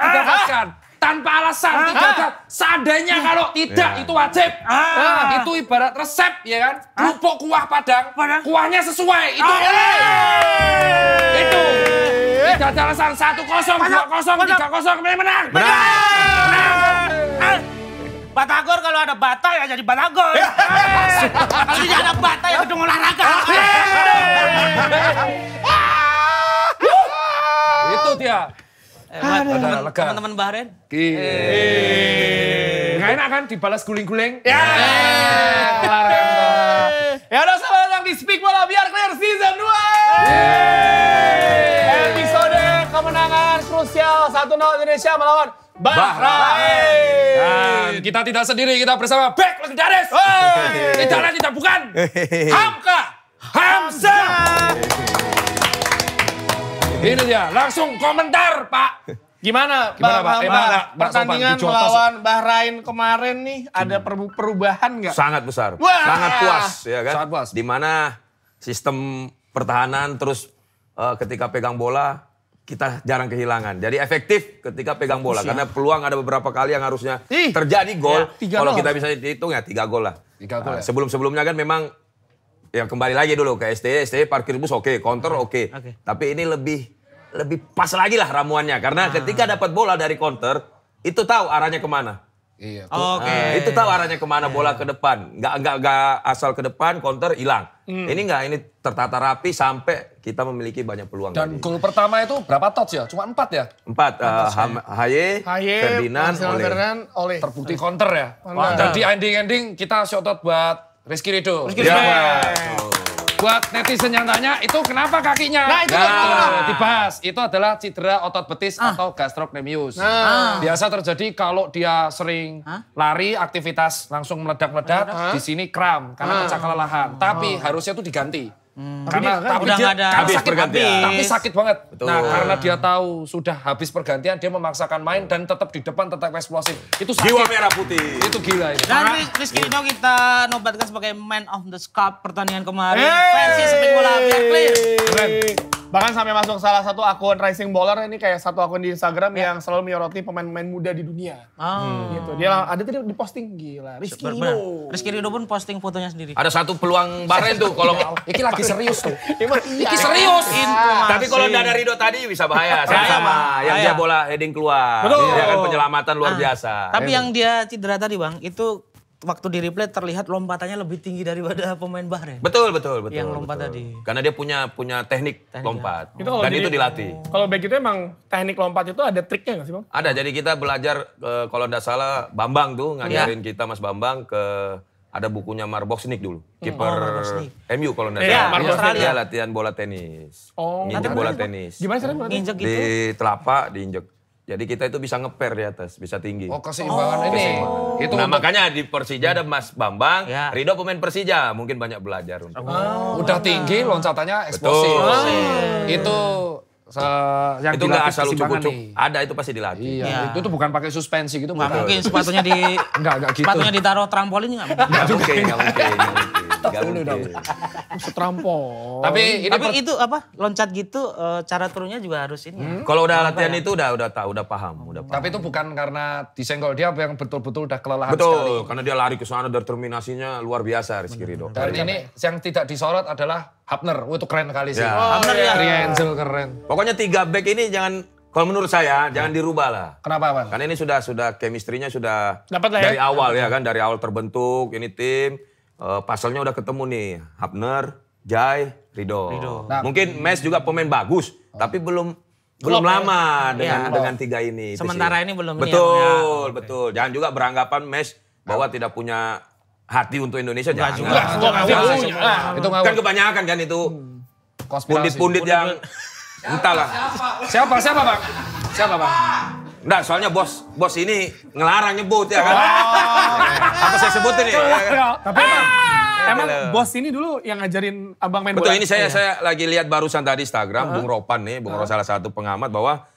didapatkan. Tanpa alasan, seandainya kalau tidak itu wajib. Itu ibarat resep, ya kan? Kerupuk kuah Padang, kuahnya sesuai. Itu Itu. Tidak ada alasan 1-0, 2-0, 3-0, menang. Batagor kalau ada bata ya jadi batagor. Kalau tidak ada bata ya gedung olahraga. Itu dia. Teman-teman Bahrain. Nggak enak kan dibalas guling-guling? Ya udah selamat datang di Speak Bola Biar Clear Season 2. Episode kemenangan krusial 1-0 Indonesia melawan Bahrain. Dan kita tidak sendiri, kita bersama back legendaris. Tidak lain tidak bukan. Hamzah. Ini dia, langsung komentar Pak. Gimana Pak? Pertandingan melawan Bahrain kemarin nih ada perubahan nggak? Sangat besar, sangat puas ya kan. Sangat puas. Di mana sistem pertahanan terus ketika pegang bola kita jarang kehilangan. Jadi efektif ketika pegang bola karena peluang ada beberapa kali yang harusnya terjadi gol. Kalau kita bisa hitung ya 3 gol lah. 3 gol. Sebelum-sebelumnya kan memang ya kembali lagi dulu ke STE parkir bus oke, counter oke. Tapi ini lebih pas lagi lah ramuannya karena ketika dapat bola dari counter itu tahu arahnya kemana. Iya. Itu tahu arahnya kemana bola ke depan. Nggak asal ke depan counter hilang. Ini nggak, ini tertata rapi sampai kita memiliki banyak peluang. Dan gol pertama itu berapa touch ya? Cuma 4 ya? 4. Haye, Ferdinand, Oleh. Terbukti counter ya. Dan di ending kita shout out buat Rizky Ridho. Buat netizen yang tanya, itu kenapa kakinya? Nah, itu dibahas. Itu adalah cedera otot betis atau gastrocnemius. Biasa terjadi kalau dia sering lari, aktivitas langsung meledak-meledak, di sini kram karena pecah kelelahan. Tapi harusnya itu diganti. Karena tapi sakit banget. Betul. Nah, karena dia tahu sudah habis pergantian, dia memaksakan main dan tetap di depan, tetap eksplosif. Itu sakit. Jiwa merah putih. Itu gila ini. Dan Rizky Ridho kita nobatkan sebagai Man of the Cup pertandingan kemarin. Versi Speak Bola Biar Clear. Keren. Bahkan sampai masuk salah satu akun Rising Baller, ini kayak satu akun di Instagram yang selalu menyoroti pemain-pemain muda di dunia. Gitu. Dia ada tadi di posting gila. Rizky Ridho. Rizky Ridho pun posting fotonya sendiri. Ada satu peluang Bahrain tuh kalau Iki lagi serius tuh. Iki serius. tapi kalau nggak ada Ridho tadi bisa bahaya sama yang dia bola heading keluar. Betul. Dia kan penyelamatan luar biasa. Tapi yang dia cedera tadi Bang, itu waktu di replay terlihat lompatannya lebih tinggi daripada pemain Bahrain. Betul. Yang lompat tadi. Karena dia punya teknik lompat. Ya. Dan itu dilatih. Kalau back itu emang teknik lompat itu ada triknya nggak sih Bang? Ada, jadi kita belajar kalau nggak salah Bambang tuh ngajarin kita Mas Bambang ada bukunya Marbosnik dulu. Kiper MU kalau nggak salah. Dia latihan bola tenis. Nginjek bola tenis. Gimana caranya? Nginjek gitu. Di telapak diinjek. Jadi kita itu bisa ngeper di atas, bisa tinggi. Keseimbangan ini. Itu Nah makanya di Persija ada Mas Bambang, Ridho pemain Persija, mungkin banyak belajar. udah tinggi, loncatannya eksplosif. Itu yang itu nggak asal keseimbangan ucuk-ucuk, nih. ada itu pasti dilatih. Iya. Itu bukan pakai suspensi gitu. Nggak mungkin sepatunya Enggak gitu. sepatunya ditaruh trampolin nggak mungkin. Nggak mungkin. Setrampol. Tapi itu apa loncat gitu cara turunnya juga harus ini. Kalau udah latihan itu udah tahu, udah paham. Tapi itu bukan karena disenggol dia yang betul-betul udah kelelahan sekali. Betul, karena dia lari ke sana, determinasinya luar biasa Rizky Ridho. Dan ini yang tidak disorot adalah Hapner. Itu keren kali sih. Hapner ya. Rienzel keren. Pokoknya 3 back ini jangan, kalau menurut saya jangan dirubah lah. Kenapa Bang? Karena ini sudah chemistry-nya sudah Dapat lah ya. dari awal ya kan, dari awal terbentuk ini tim. Puzzle-nya udah ketemu nih, Hapner, Jai, Ridho. Nah, mungkin Mes juga pemain bagus, tapi belum lama dengan 3 ini. Sementara ini belum. Betul. Jangan juga beranggapan Mes bahwa tidak punya hati untuk Indonesia. Jangan. Itu ngawur. Kan kebanyakan kan itu Konspirasi. pundit-pundit yang entahlah. Siapa Bang? Siapa Bang? Enggak, soalnya bos ini ngelarang nyebut ya kan. Apa saya sebutin nih? Tapi emang bos ini dulu yang ngajarin abang main bola. Betul, ini saya lagi lihat barusan tadi Instagram Bung Ropan nih, Bung Ropan salah satu pengamat bahwa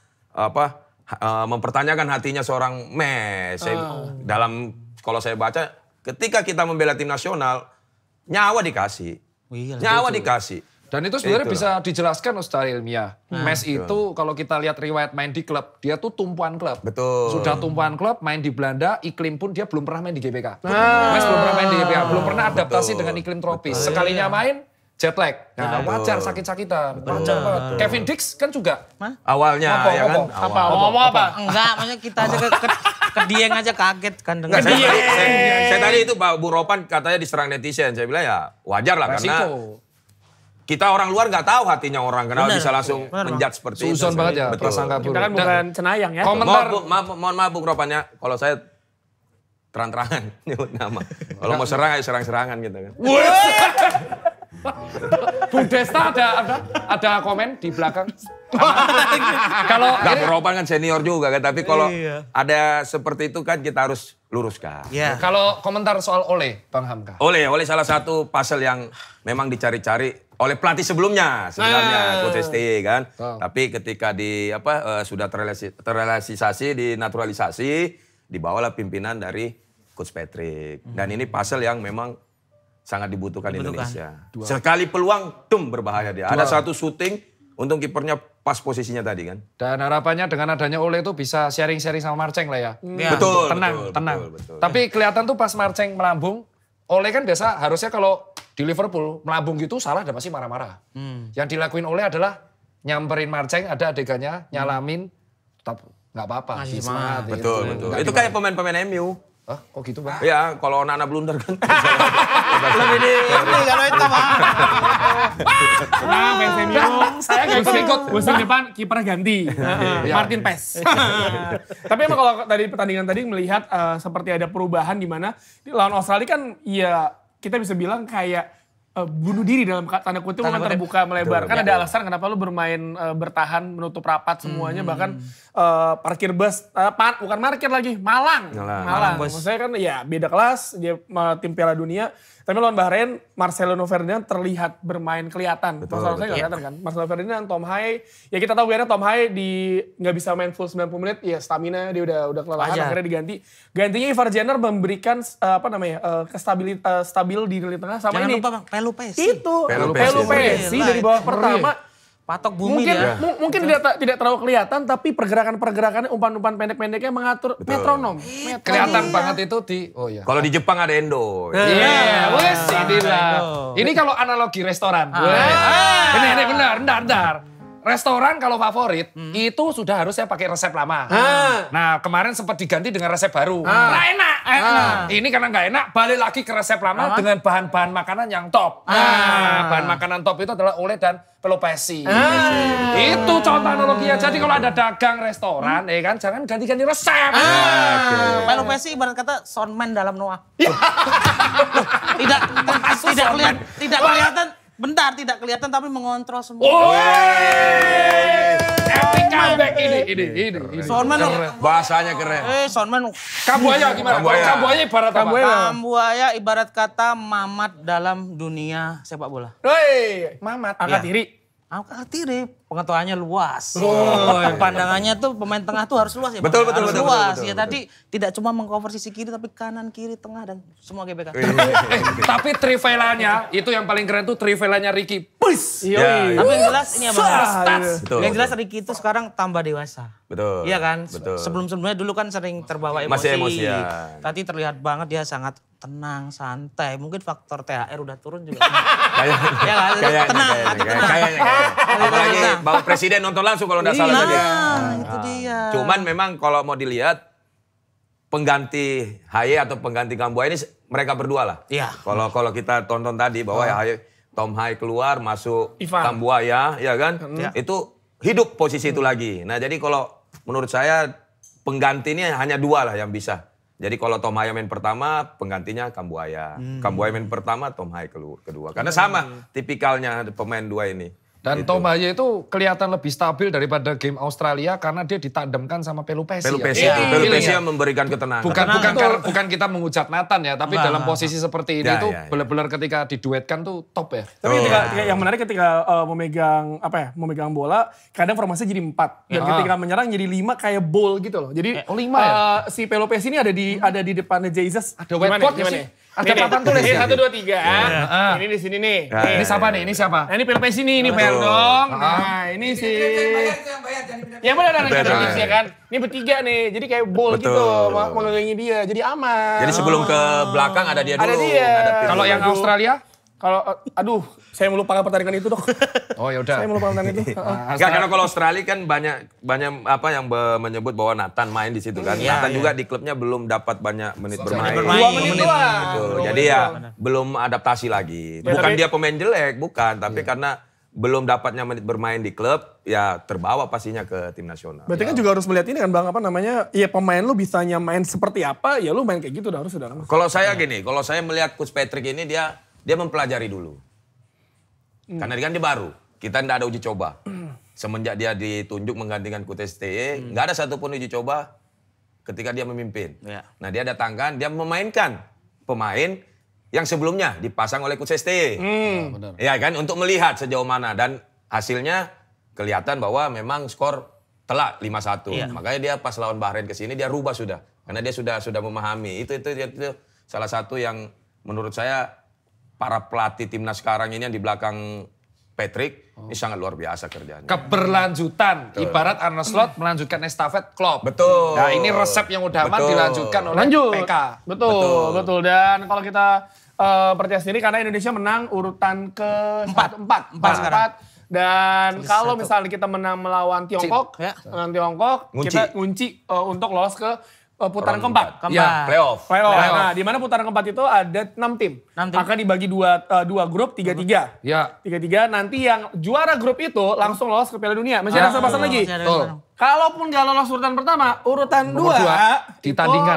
mempertanyakan hatinya seorang Mes. Dalam kalau saya baca, ketika kita membela tim nasional, nyawa dikasih. Nyawa dikasih. Dan itu sebenarnya bisa dijelaskan secara ilmiah. Messi itu kalau kita lihat riwayat main di klub, dia tuh tumpuan klub. Betul. Sudah tumpuan klub, main di Belanda, iklim pun dia belum pernah main di GBK. Messi belum pernah main di GBK, belum pernah adaptasi dengan iklim tropis. Sekalinya main, jet lag. Nah, wajar sakit-sakitan. Wajar banget. Kevin Dix kan juga. Awalnya ya kan. Ngomong apa? Enggak, maksudnya kita aja ke Dieng aja kaget kan dengan Saya tadi itu Pak Bung Ropan katanya diserang netizen. Saya bilang ya wajar lah karena kita orang luar nggak tahu hatinya orang. Kenapa bisa langsung menjudge seperti itu. Suzon banget ya prasangka buruk. Kita kan bukan cenayang ya. Komentar. Mohon maaf Bung Ropan ya. Kalau saya terang-terangan nyebut nama. Kalau mau serang aja serang-serangan gitu kan. Bung Desta ada komen di belakang. Kalau Bung Ropan kan senior juga kan. Tapi kalau ada seperti itu kan kita harus luruskan. Kalau komentar soal Ole, Bang Hamka. Ole salah satu puzzle yang memang dicari-cari oleh pelatih sebelumnya sebenarnya Coach STY kan. Tapi ketika sudah terrealisasi, dinaturalisasi, dibawalah pimpinan dari Coach Patrick. Dan ini puzzle yang memang sangat dibutuhkan Indonesia. Sekali peluang, berbahaya dia. Ada satu syuting, untung kipernya pas posisinya tadi kan. Dan harapannya dengan adanya Ole itu bisa sharing-sharing sama Marceng lah ya. Betul. Tenang. Betul. Tapi kelihatan tuh pas Marceng melambung, Ole kan biasa harusnya kalau di Liverpool melambung gitu salah dan pasti marah-marah. Yang dilakuin Ole adalah nyamperin Marceng, ada adegannya, nyalamin, tetap nggak apa-apa. Semangat. Betul. Itu kayak pemain-pemain MU. Hah, kok gitu Bang? Ya, kalau anak-anak blunder kan. lebih di kalau itu Pak. Nah, fans MU. Saya nggak ikut. Musim depan kiper ganti. Martin Pes. Tapi emang kalau dari pertandingan tadi melihat seperti ada perubahan di mana lawan Australia kan ya kita bisa bilang kayak bunuh diri dalam tanda kutip kan terbuka melebar. Kan ada alasan kenapa lu bermain bertahan menutup rapat semuanya bahkan parkir bus bukan parkir lagi Malang. Maksudnya kan ya beda kelas dia tim Piala Dunia. Tapi lawan Bahrain Marcelo Ferdinand terlihat bermain kelihatan. Marcelo nggak kelihatan kan. Marcelo Ferdinand, Tom Hai. Ya kita tahu biasanya Tom Hai nggak bisa main full 90 menit. Ya stamina dia udah kelelahan akhirnya diganti. Gantinya Ivar Jenner memberikan stabil di lini tengah sama ini. Jangan lupa Bang, Pelu Pesi. Itu Pelu Pesi dari babak pertama. Patok bumi mungkin tidak terlalu kelihatan tapi pergerakan-pergerakannya umpan-umpan pendek-pendeknya mengatur metronom. Kelihatan banget itu di Kalau di Jepang ada Endo. Wes inilah. Ini kalau analogi restoran. Ini benar. Restoran kalau favorit itu sudah harusnya pakai resep lama. Nah kemarin sempat diganti dengan resep baru. Nah enak. Ini karena nggak enak balik lagi ke resep lama dengan bahan-bahan makanan yang top. Bahan makanan top itu adalah Ole dan Pelopesi. Itu contoh analoginya. Jadi kalau ada dagang restoran kan jangan ganti-ganti resep. Pelopesi ibarat kata soundman dalam Noah. Tidak kelihatan. Bentar, tidak kelihatan tapi mengontrol semua. Epic comeback ini. Soundman Bahasanya keren. Soundman. Kambuaya gimana? Kambuaya ibarat apa? Kambuaya ibarat kata Mamat dalam dunia sepak bola. Mamat. Angkat diri. Angkat diri. Pengetahuannya luas. Pandangannya tuh pemain tengah tuh harus luas ya. Betul. Luas. Ya tadi tidak cuma mengcover sisi kiri tapi kanan, kiri, tengah dan semua GBK. Tapi trivelanya itu yang paling keren tuh trivelanya Ricky. Push. Tapi yang jelas ini apa? Betul. Yang jelas Ricky itu sekarang tambah dewasa. Betul. Iya kan? Betul. Sebelum-sebelumnya dulu kan sering terbawa emosi. Masih emosian. Tadi terlihat banget dia sangat tenang, santai. Mungkin faktor THR udah turun juga. Kayaknya. Apalagi Bapak Presiden nonton langsung kalau nggak salah tadi. Itu dia. Cuman memang kalau mau dilihat pengganti Haye atau pengganti Kambuaya ini mereka berdua lah. Iya. Kalau kita tonton tadi bahwa Tom Hai keluar masuk Kambuaya, ya kan? Itu hidup posisi itu lagi. Nah jadi kalau menurut saya pengganti ini hanya dua lah yang bisa. Jadi kalau Tom Hai main pertama, penggantinya Kambuaya. Kambuaya main pertama, Tom Hai kedua. Karena sama tipikalnya pemain dua ini. Dan gitu. Tom Hai itu kelihatan lebih stabil daripada game Australia karena dia ditandemkan sama Pelupesi. Pelupesi yang memberikan ketenangan. Bukan kita menghujat Nathan ya, tapi dalam posisi seperti ini tuh benar-benar ketika diduetkan tuh top ya. Tapi yang menarik ketika memegang bola, kadang formasinya jadi 4 dan ketika menyerang jadi 5 kayak ball gitu loh. Jadi 5 ya? Si Pelupesi ini ada di depannya Jesus. Ada whiteboard gimana? Ada papan tulis ini ya? 1, 2, 3. Ini di sini nih. Ini siapa nih? Ini siapa? Nah, ini pilpres ini fair dong. Nah, ini si yang benar ya kan. Ini bertiga nih. Jadi kayak ball gitu megangin dia. Jadi aman. Jadi sebelum ke belakang ada dia dulu. Ada dia. Kalau yang Australia? Kalau aduh, saya melupakan pertandingan itu, Dok. Oh ya udah. Saya melupakan pertandingan itu. Enggak, karena kalau Australia kan banyak apa yang menyebut bahwa Nathan main di situ kan. Nathan juga di klubnya belum dapat banyak menit bermain. 2 menit doang. Betul. Jadi ya belum adaptasi lagi. Bukan dia pemain jelek, bukan, tapi karena belum dapatnya menit bermain di klub, ya terbawa pastinya ke tim nasional. Berarti kan juga harus melihat ini kan Bang, apa namanya, ya pemain lu bisanya main seperti apa, ya lu main kayak gitu harus sudah. Kalau saya gini, kalau saya melihat Coach Patrick ini dia mempelajari dulu. Karena dia kan dia baru, kita tidak ada uji coba. Semenjak dia ditunjuk menggantikan Coach STY, nggak ada satupun uji coba ketika dia memimpin. Nah dia datangkan, dia memainkan pemain yang sebelumnya dipasang oleh Coach STY. Ya kan, untuk melihat sejauh mana. Dan hasilnya kelihatan bahwa memang skor telak 5-1. Makanya dia pas lawan Bahrain ke sini dia rubah sudah. Karena dia sudah memahami. Itu salah satu yang menurut saya para pelatih timnas sekarang ini yang di belakang Patrick ini sangat luar biasa kerjanya. Keberlanjutan. Ibarat Arne Slot melanjutkan estafet Klopp. Betul. Nah ini resep yang udah aman dilanjutkan oleh PK. Betul. Dan kalau kita percaya sendiri karena Indonesia menang urutan ke 4 sekarang. Dan kalau misalnya kita menang melawan Tiongkok, kita kunci untuk lolos ke putaran keempat. Ya, playoff. Nah, di mana putaran keempat itu ada 6 tim. Akan dibagi dua grup, 3-3. Ya. 3-3, nanti yang juara grup itu langsung lolos ke Piala Dunia. Masih ada pasang lagi. Kalaupun gak lolos urutan pertama, urutan Nomor 2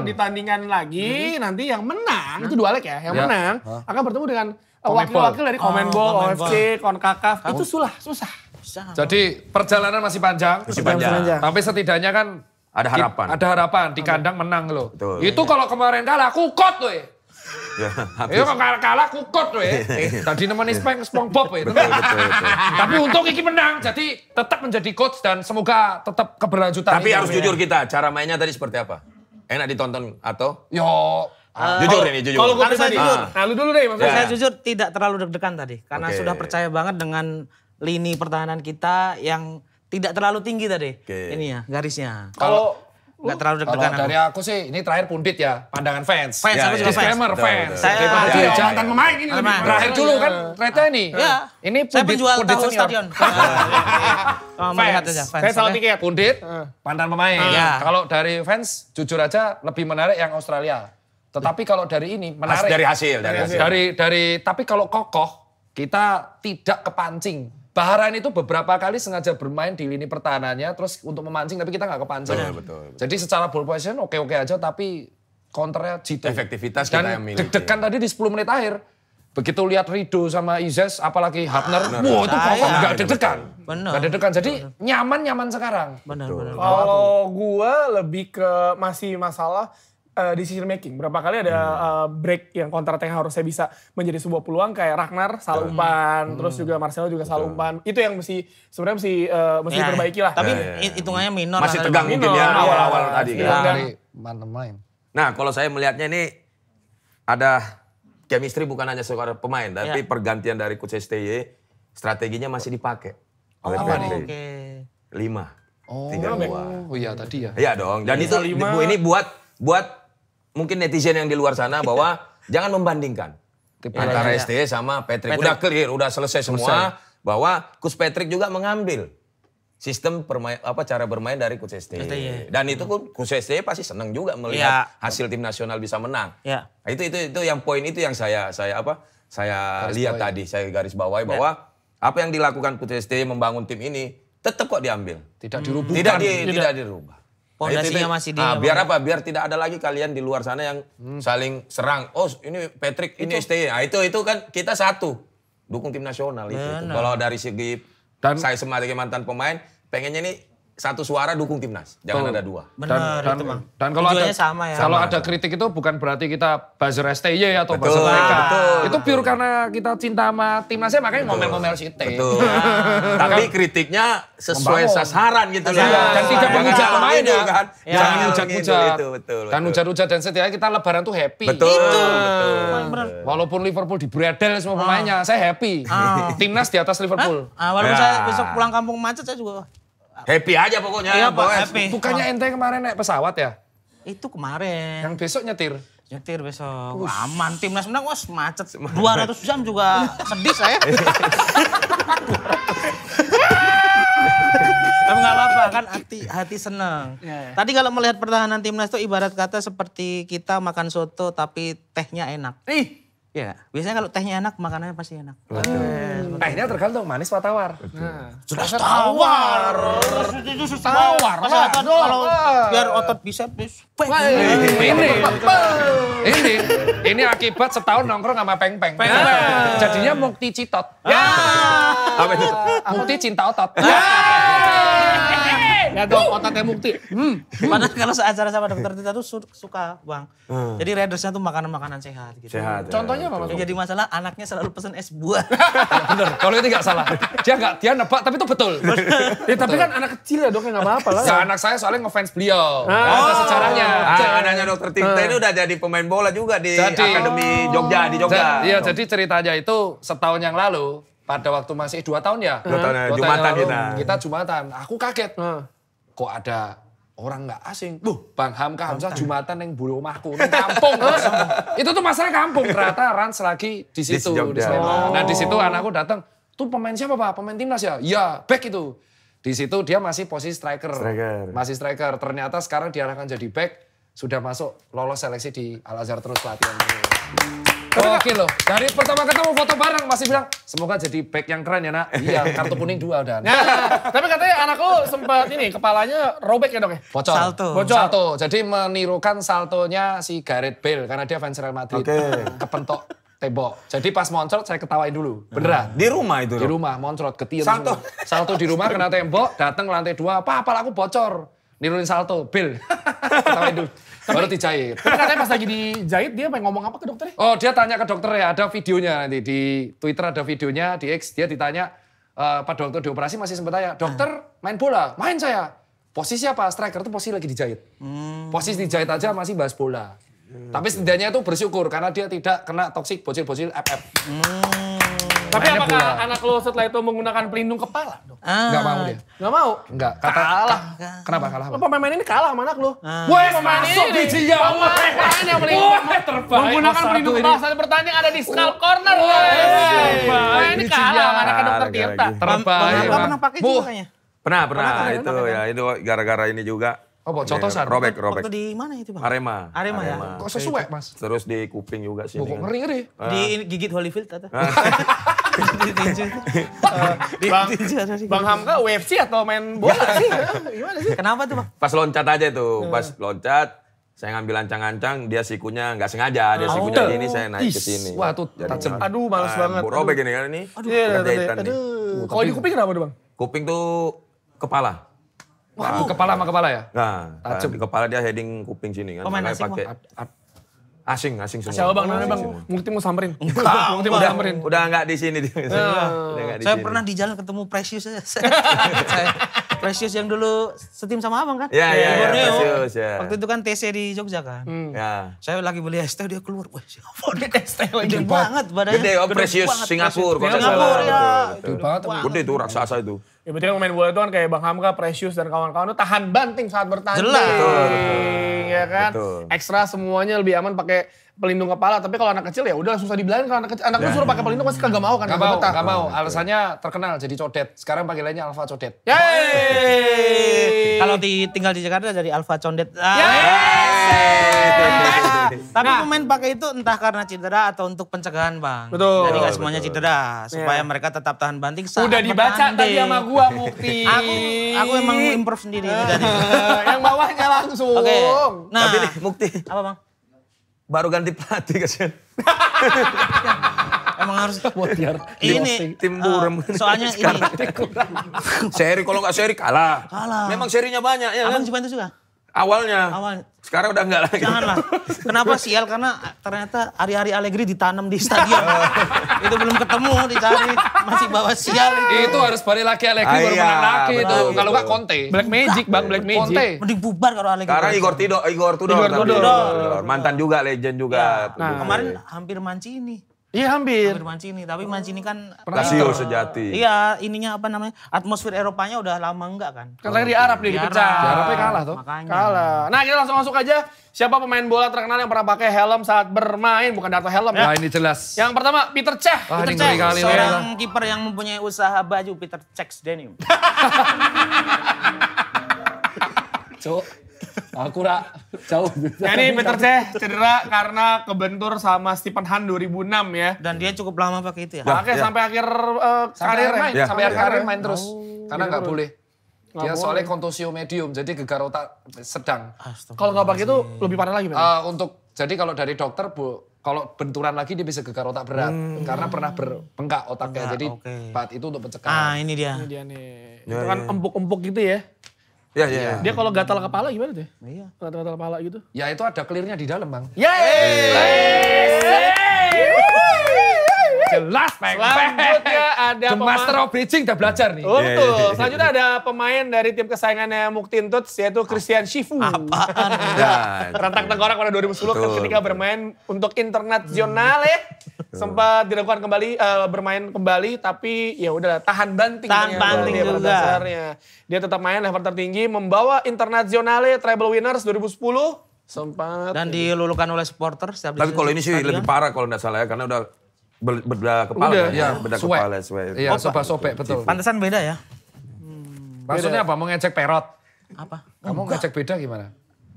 ditandingkan lagi. Nanti yang menang, itu 2 leg ya, yang menang akan bertemu dengan wakil-wakil dari CONMEBOL, OFC, CONCACAF. Itu susah. Jadi perjalanan masih panjang. Tapi setidaknya kan ada harapan. Ada harapan di kandang menang loh. Betul. Itu kalau kemarin kalah kukot loh. Ya, itu kalau kalah kukot loh. Tadi nemenin SpongeBob itu. Betul. Tapi untuk iki menang, jadi tetap menjadi coach dan semoga tetap keberlanjutan. Tapi harus jujur kita, cara mainnya tadi seperti apa? Enak ditonton atau? Jujur. Kalau gue bisa jujur. Nah lu dulu deh maksudnya. Saya jujur tidak terlalu deg-degan tadi. Karena sudah percaya banget dengan lini pertahanan kita yang tidak terlalu tinggi tadi. Ini ya garisnya. Kalau nggak terlalu deg-degan. Kalau dari aku sih ini terakhir pundit ya, pandangan fans. Aku juga disclaimer fans. Saya jangan pemain ini. Terakhir dulu kan ternyata ini. Ini saya penjual tahu stadion. Fans. Saya salah tiket. Pundit, pandangan pemain. Kalau dari fans jujur aja lebih menarik yang Australia. Tetapi kalau dari ini menarik. Dari hasil. Tapi kalau kokoh kita tidak kepancing. Bahrain itu beberapa kali sengaja bermain di lini pertahanannya terus untuk memancing tapi kita nggak kepancing. Betul. Jadi secara ball position oke-oke aja tapi counternya jitu. Efektivitas dan kita yang miliki. deg-degan tadi di 10 menit akhir. Begitu lihat Rido sama Izes apalagi Hapner, wah itu kokoh nggak deg-degan. Nggak deg-degan. Jadi nyaman sekarang. Benar. Kalau gua lebih ke masih masalah decision making. Berapa kali ada break yang counter attack harusnya bisa menjadi sebuah peluang kayak Ragnar salah umpan, terus juga Marcelo juga salah umpan. Itu yang sebenarnya mesti diperbaiki lah. Tapi hitungannya minor. Masih tegang mungkin ya awal-awal tadi. Dari main. Nah kalau saya melihatnya ini ada chemistry bukan hanya sekedar pemain, tapi pergantian dari Coach STY strateginya masih dipakai oleh Patrick. 5, 3-2. Oh iya tadi ya. Iya dong. Dan itu ini buat mungkin netizen yang di luar sana bahwa jangan membandingkan antara STY sama Patrick. Udah clear, udah selesai semua bahwa Coach Patrick juga mengambil sistem cara bermain dari Coach STY. Dan itu Coach STY pasti senang juga melihat hasil tim nasional bisa menang. Nah, itu yang poin itu yang saya lihat tadi, saya garis bawahi bahwa apa yang dilakukan Coach STY membangun tim ini tetap kok diambil. Tidak dirubah. Tidak dirubah. Pondasinya masih biar apa? Biar tidak ada lagi kalian di luar sana yang saling serang. Oh ini Patrick, ini STY. Nah, itu kan kita satu. Dukung tim nasional itu. Kalau dari segi saya sebagai mantan pemain, pengennya ini satu suara dukung timnas. Jangan ada dua. Benar itu Bang. Dan kalau ada sama ya. Kalau ada kritik itu bukan berarti kita buzzer STY atau buzzer mereka. Itu pure karena kita cinta sama timnasnya makanya ngomel-ngomel Site. Betul. Tapi kritiknya sesuai sasaran gitu loh. Dan tidak menghujat pemain ya. Kan? Jangan hujat-hujat. Betul. Dan hujat-hujat dan setidaknya kita lebaran tuh happy. Betul. Walaupun Liverpool dibredel semua pemainnya, saya happy. Timnas di atas Liverpool. Walaupun saya besok pulang kampung macet saya juga Happy aja pokoknya. Iya Pak, happy. Bukannya ente kemarin naik pesawat ya? Itu kemarin. Yang besok nyetir? Nyetir besok. Aman, timnas menang, wah macet. 200 jam juga sedih saya. Tapi nggak apa-apa kan hati seneng. Tadi kalau melihat pertahanan timnas itu ibarat kata seperti kita makan soto tapi tehnya enak. Ya, biasanya kalau tehnya enak, makanannya pasti enak. Tehnya tergantung manis atau tawar. Sudah tawar. Itu susah tawar. Kalau biar otot bisa, Ini akibat setahun nongkrong sama peng-peng. Jadinya Mukti Citot. Apa itu? Mukti cinta otot. Ya dong, otaknya Mukti. Padahal kalau seacara sama dokter Tita tuh suka Bang. Jadi Raidersnya tuh makanan-makanan sehat gitu. Sehat. Contohnya apa Mas? Yang jadi masalah anaknya selalu pesen es buah. Ya bener, kalau itu nggak salah. Dia nebak tapi itu betul. Ya tapi kan anak kecil ya dok, ya nggak apa-apa lah. Ya anak saya soalnya ngefans beliau. Ada sejarahnya. Anaknya dokter Tirta ini udah jadi pemain bola juga di Akademi Jogja di Jogja. Iya, jadi ceritanya itu setahun yang lalu. Pada waktu masih 2 tahun ya. 2 tahun Jumatan kita Jumatan. Aku kaget. Kok ada orang nggak asing? Bang Hamzah Jumatan yang bulu rumahku, di kampung. Itu tuh masalah kampung. Ternyata Rans lagi di situ. Di Nah di situ anakku datang. Tuh pemain siapa Pak? Pemain timnas ya? Iya, back itu. Di situ dia masih posisi striker. Masih striker. Ternyata sekarang diarahkan jadi back. Sudah masuk lolos seleksi di Al-Azhar terus latihan. Oke loh, dari pertama ketemu foto bareng masih bilang, semoga jadi back yang keren ya nak. Iya, kartu kuning 2 udah. Tapi katanya anak lo sempat ini, kepalanya robek ya dok ya? Bocor. Salto. Salto. Jadi menirukan saltonya si Gareth Bale, karena dia fans Real Madrid. Kepentok tembok. Jadi pas moncrot saya ketawain dulu. Beneran. Di rumah itu? Di rumah, moncrot, ketiem Salto. semua. Salto di rumah, kena tembok, datang lantai 2, Pak, aku bocor. Niruin salto, Bale. Ketawain dulu. Baru dijahit. Tapi katanya pas lagi dijahit dia pengen ngomong apa ke dokternya? Oh dia tanya ke dokter ya, ada videonya nanti. Di Twitter ada videonya, di X dia ditanya pada waktu dioperasi masih sempat tanya, dokter main bola? Main saya. Posisi apa? Striker itu posisi lagi dijahit. Posisi dijahit aja masih bahas bola. Tapi setidaknya itu bersyukur karena dia tidak kena toksik bocil-bocil FF. Tapi apakah anak lo setelah itu menggunakan pelindung kepala? Enggak mau dia. Enggak mau? Enggak. Kalah. Kenapa kalah? Lo pemain ini kalah sama anak lo. Wes masuk biji ya. Pemain yang menggunakan pelindung kepala saat bertanding ada di scalp corner. Wah ini kalah sama anak dokter Tirta. Terbaik. Enggak pernah pakai juga kayaknya. Pernah itu ya. Itu gara-gara ini juga. Oh, cotosan. Robek. Waktu di mana itu Bang? Arema ya? Kok sesuai Mas? Terus di kuping juga sih. Kok ngeri-ngeri? Di gigit Holyfield atau? Bang Hamka UFC atau main bola sih? Gimana sih? Kenapa tuh Bang? Pas loncat aja tuh, pas loncat saya ngambil ancang-ancang, dia sikunya nggak sengaja, dia sikunya gini, saya naik ke sini. Wah tuh tajam. Aduh males banget. Robek ini kan ini. Aduh. Kalau di kuping kenapa tuh Bang? Kuping tuh kepala. Wah, kepala sama kepala ya? Nah, di kepala dia heading kuping sini kan. Pemain asing pakai asing semua. Siapa Bang namanya Bang? Mukti mau samperin. Mukti mau samperin. Udah enggak di sini dia. Saya pernah di jalan ketemu Precious. Precious yang dulu setim sama Abang kan? Iya, Precious ya. Waktu itu kan TC di Jogja kan? Ya. Saya lagi beli es teh dia keluar. Wah, siapa dia es teh gede banget badannya. Gede, Precious Singapura. Singapura ya. Gede banget. Gede itu raksasa itu. Ya berarti kan main bola itu kan kayak Bang Hamka, Precious dan kawan-kawan itu tahan banting saat bertanding. Jelas. Ya kan? Betul. Ekstra semuanya lebih aman pakai pelindung kepala. Tapi kalau anak kecil ya udah susah dibilangin kalau anak kecil. Anak lu suruh pakai pelindung pasti kagak mau kan? Gak mau. Alasannya terkenal jadi codet. Sekarang panggilannya Alfa Codet. Yeay! Kalau tinggal di Jakarta jadi Alfa Condet. Tapi pemain pakai itu entah karena cedera atau untuk pencegahan Bang. Betul. Jadi gak semuanya cedera. Supaya mereka tetap tahan banting saat udah dibaca tadi sama gua Mukti. Aku emang improve sendiri dari. Yang bawahnya langsung. Oke. Nah, Tapi nih Mukti. apa Bang? Baru ganti pelatih kasihan. Emang harus ini tim burem. soalnya ini. Seri kalau nggak seri kalah. Memang serinya banyak ya Abang kan? Juventus juga? Awalnya. Sekarang udah enggak lagi. Janganlah. Kenapa sial? Karena ternyata hari-hari Allegri ditanam di stadion. Itu belum ketemu, dicari. Masih bawa sial itu. Itu harus balik lagi Allegri baru menang lagi itu. Kalau nggak Conte. Black Magic Bang, Black Magic. Conte. Mending bubar kalau Allegri. Sekarang Igor Tudor. Mantan juga, legend juga. Nah, kemarin hampir Mancini. Iya hampir. Hampir Mancini, tapi Mancini kan Lazio sejati. Iya, ininya apa namanya? Atmosfer Eropanya udah lama enggak kan? Kan tadi di Arab nih dipecah. Di Arabnya kalah tuh. Makanya. Kalah. Nah kita langsung masuk aja. Siapa pemain bola terkenal yang pernah pakai helm saat bermain? Bukan Darto helm ya. Nah ini jelas. Yang pertama Peter Cech. Wah, Peter ini Cech, ngeri kali. seorang kiper yang mempunyai usaha baju Peter Cech Denim. Cuk. Aku jauh. Nah ini Peter Cech cedera karena kebentur sama Stephen Hunt 2006 ya. Dan dia cukup lama pakai itu ya. Pakai sampai akhir karir main, Ya. sampai akhir karir main terus. Karena nggak boleh. Dia boleh. soalnya kontusio medium, jadi gegar otak sedang. Kalau nggak pakai itu lebih parah lagi. Jadi kalau dari dokter, kalau benturan lagi dia bisa gegar otak berat. Karena pernah berbengkak otaknya, jadi part itu untuk pencekalan. Ah, ini dia. Ini dia nih. Itu kan empuk-empuk gitu ya. Iya. Dia kalau gatal kepala gimana tuh? Iya. Gatal kepala gitu. Ya itu ada clear-nya di dalam, Bang. Jelas, Bang. Selanjutnya ada The Master of Bridging udah belajar nih. Betul. Selanjutnya ada pemain dari tim kesayangannya Muktin Tuts yaitu Christian Shifu. Apaan? Rantang tengkorak pada 2010 kan ketika bermain untuk internasional ya. Sempat dilakukan kembali bermain kembali tapi ya udah tahan banting. Tahan banting dia pada juga. dasarnya. Dia tetap main level tertinggi membawa Internazionale Treble Winners 2010 sempat. Dan dilulukan oleh supporter setiap Tapi kalau ini sih stadion. lebih parah kalau nggak salah ya, karena udah bedah kepala. Udah, kan? Iya, bedah swag. kepala. Swag. Iya, sobek-sobek, betul. Pantesan beda ya. Maksudnya apa? Mau ngecek perot? Apa? Kamu ngecek beda gimana?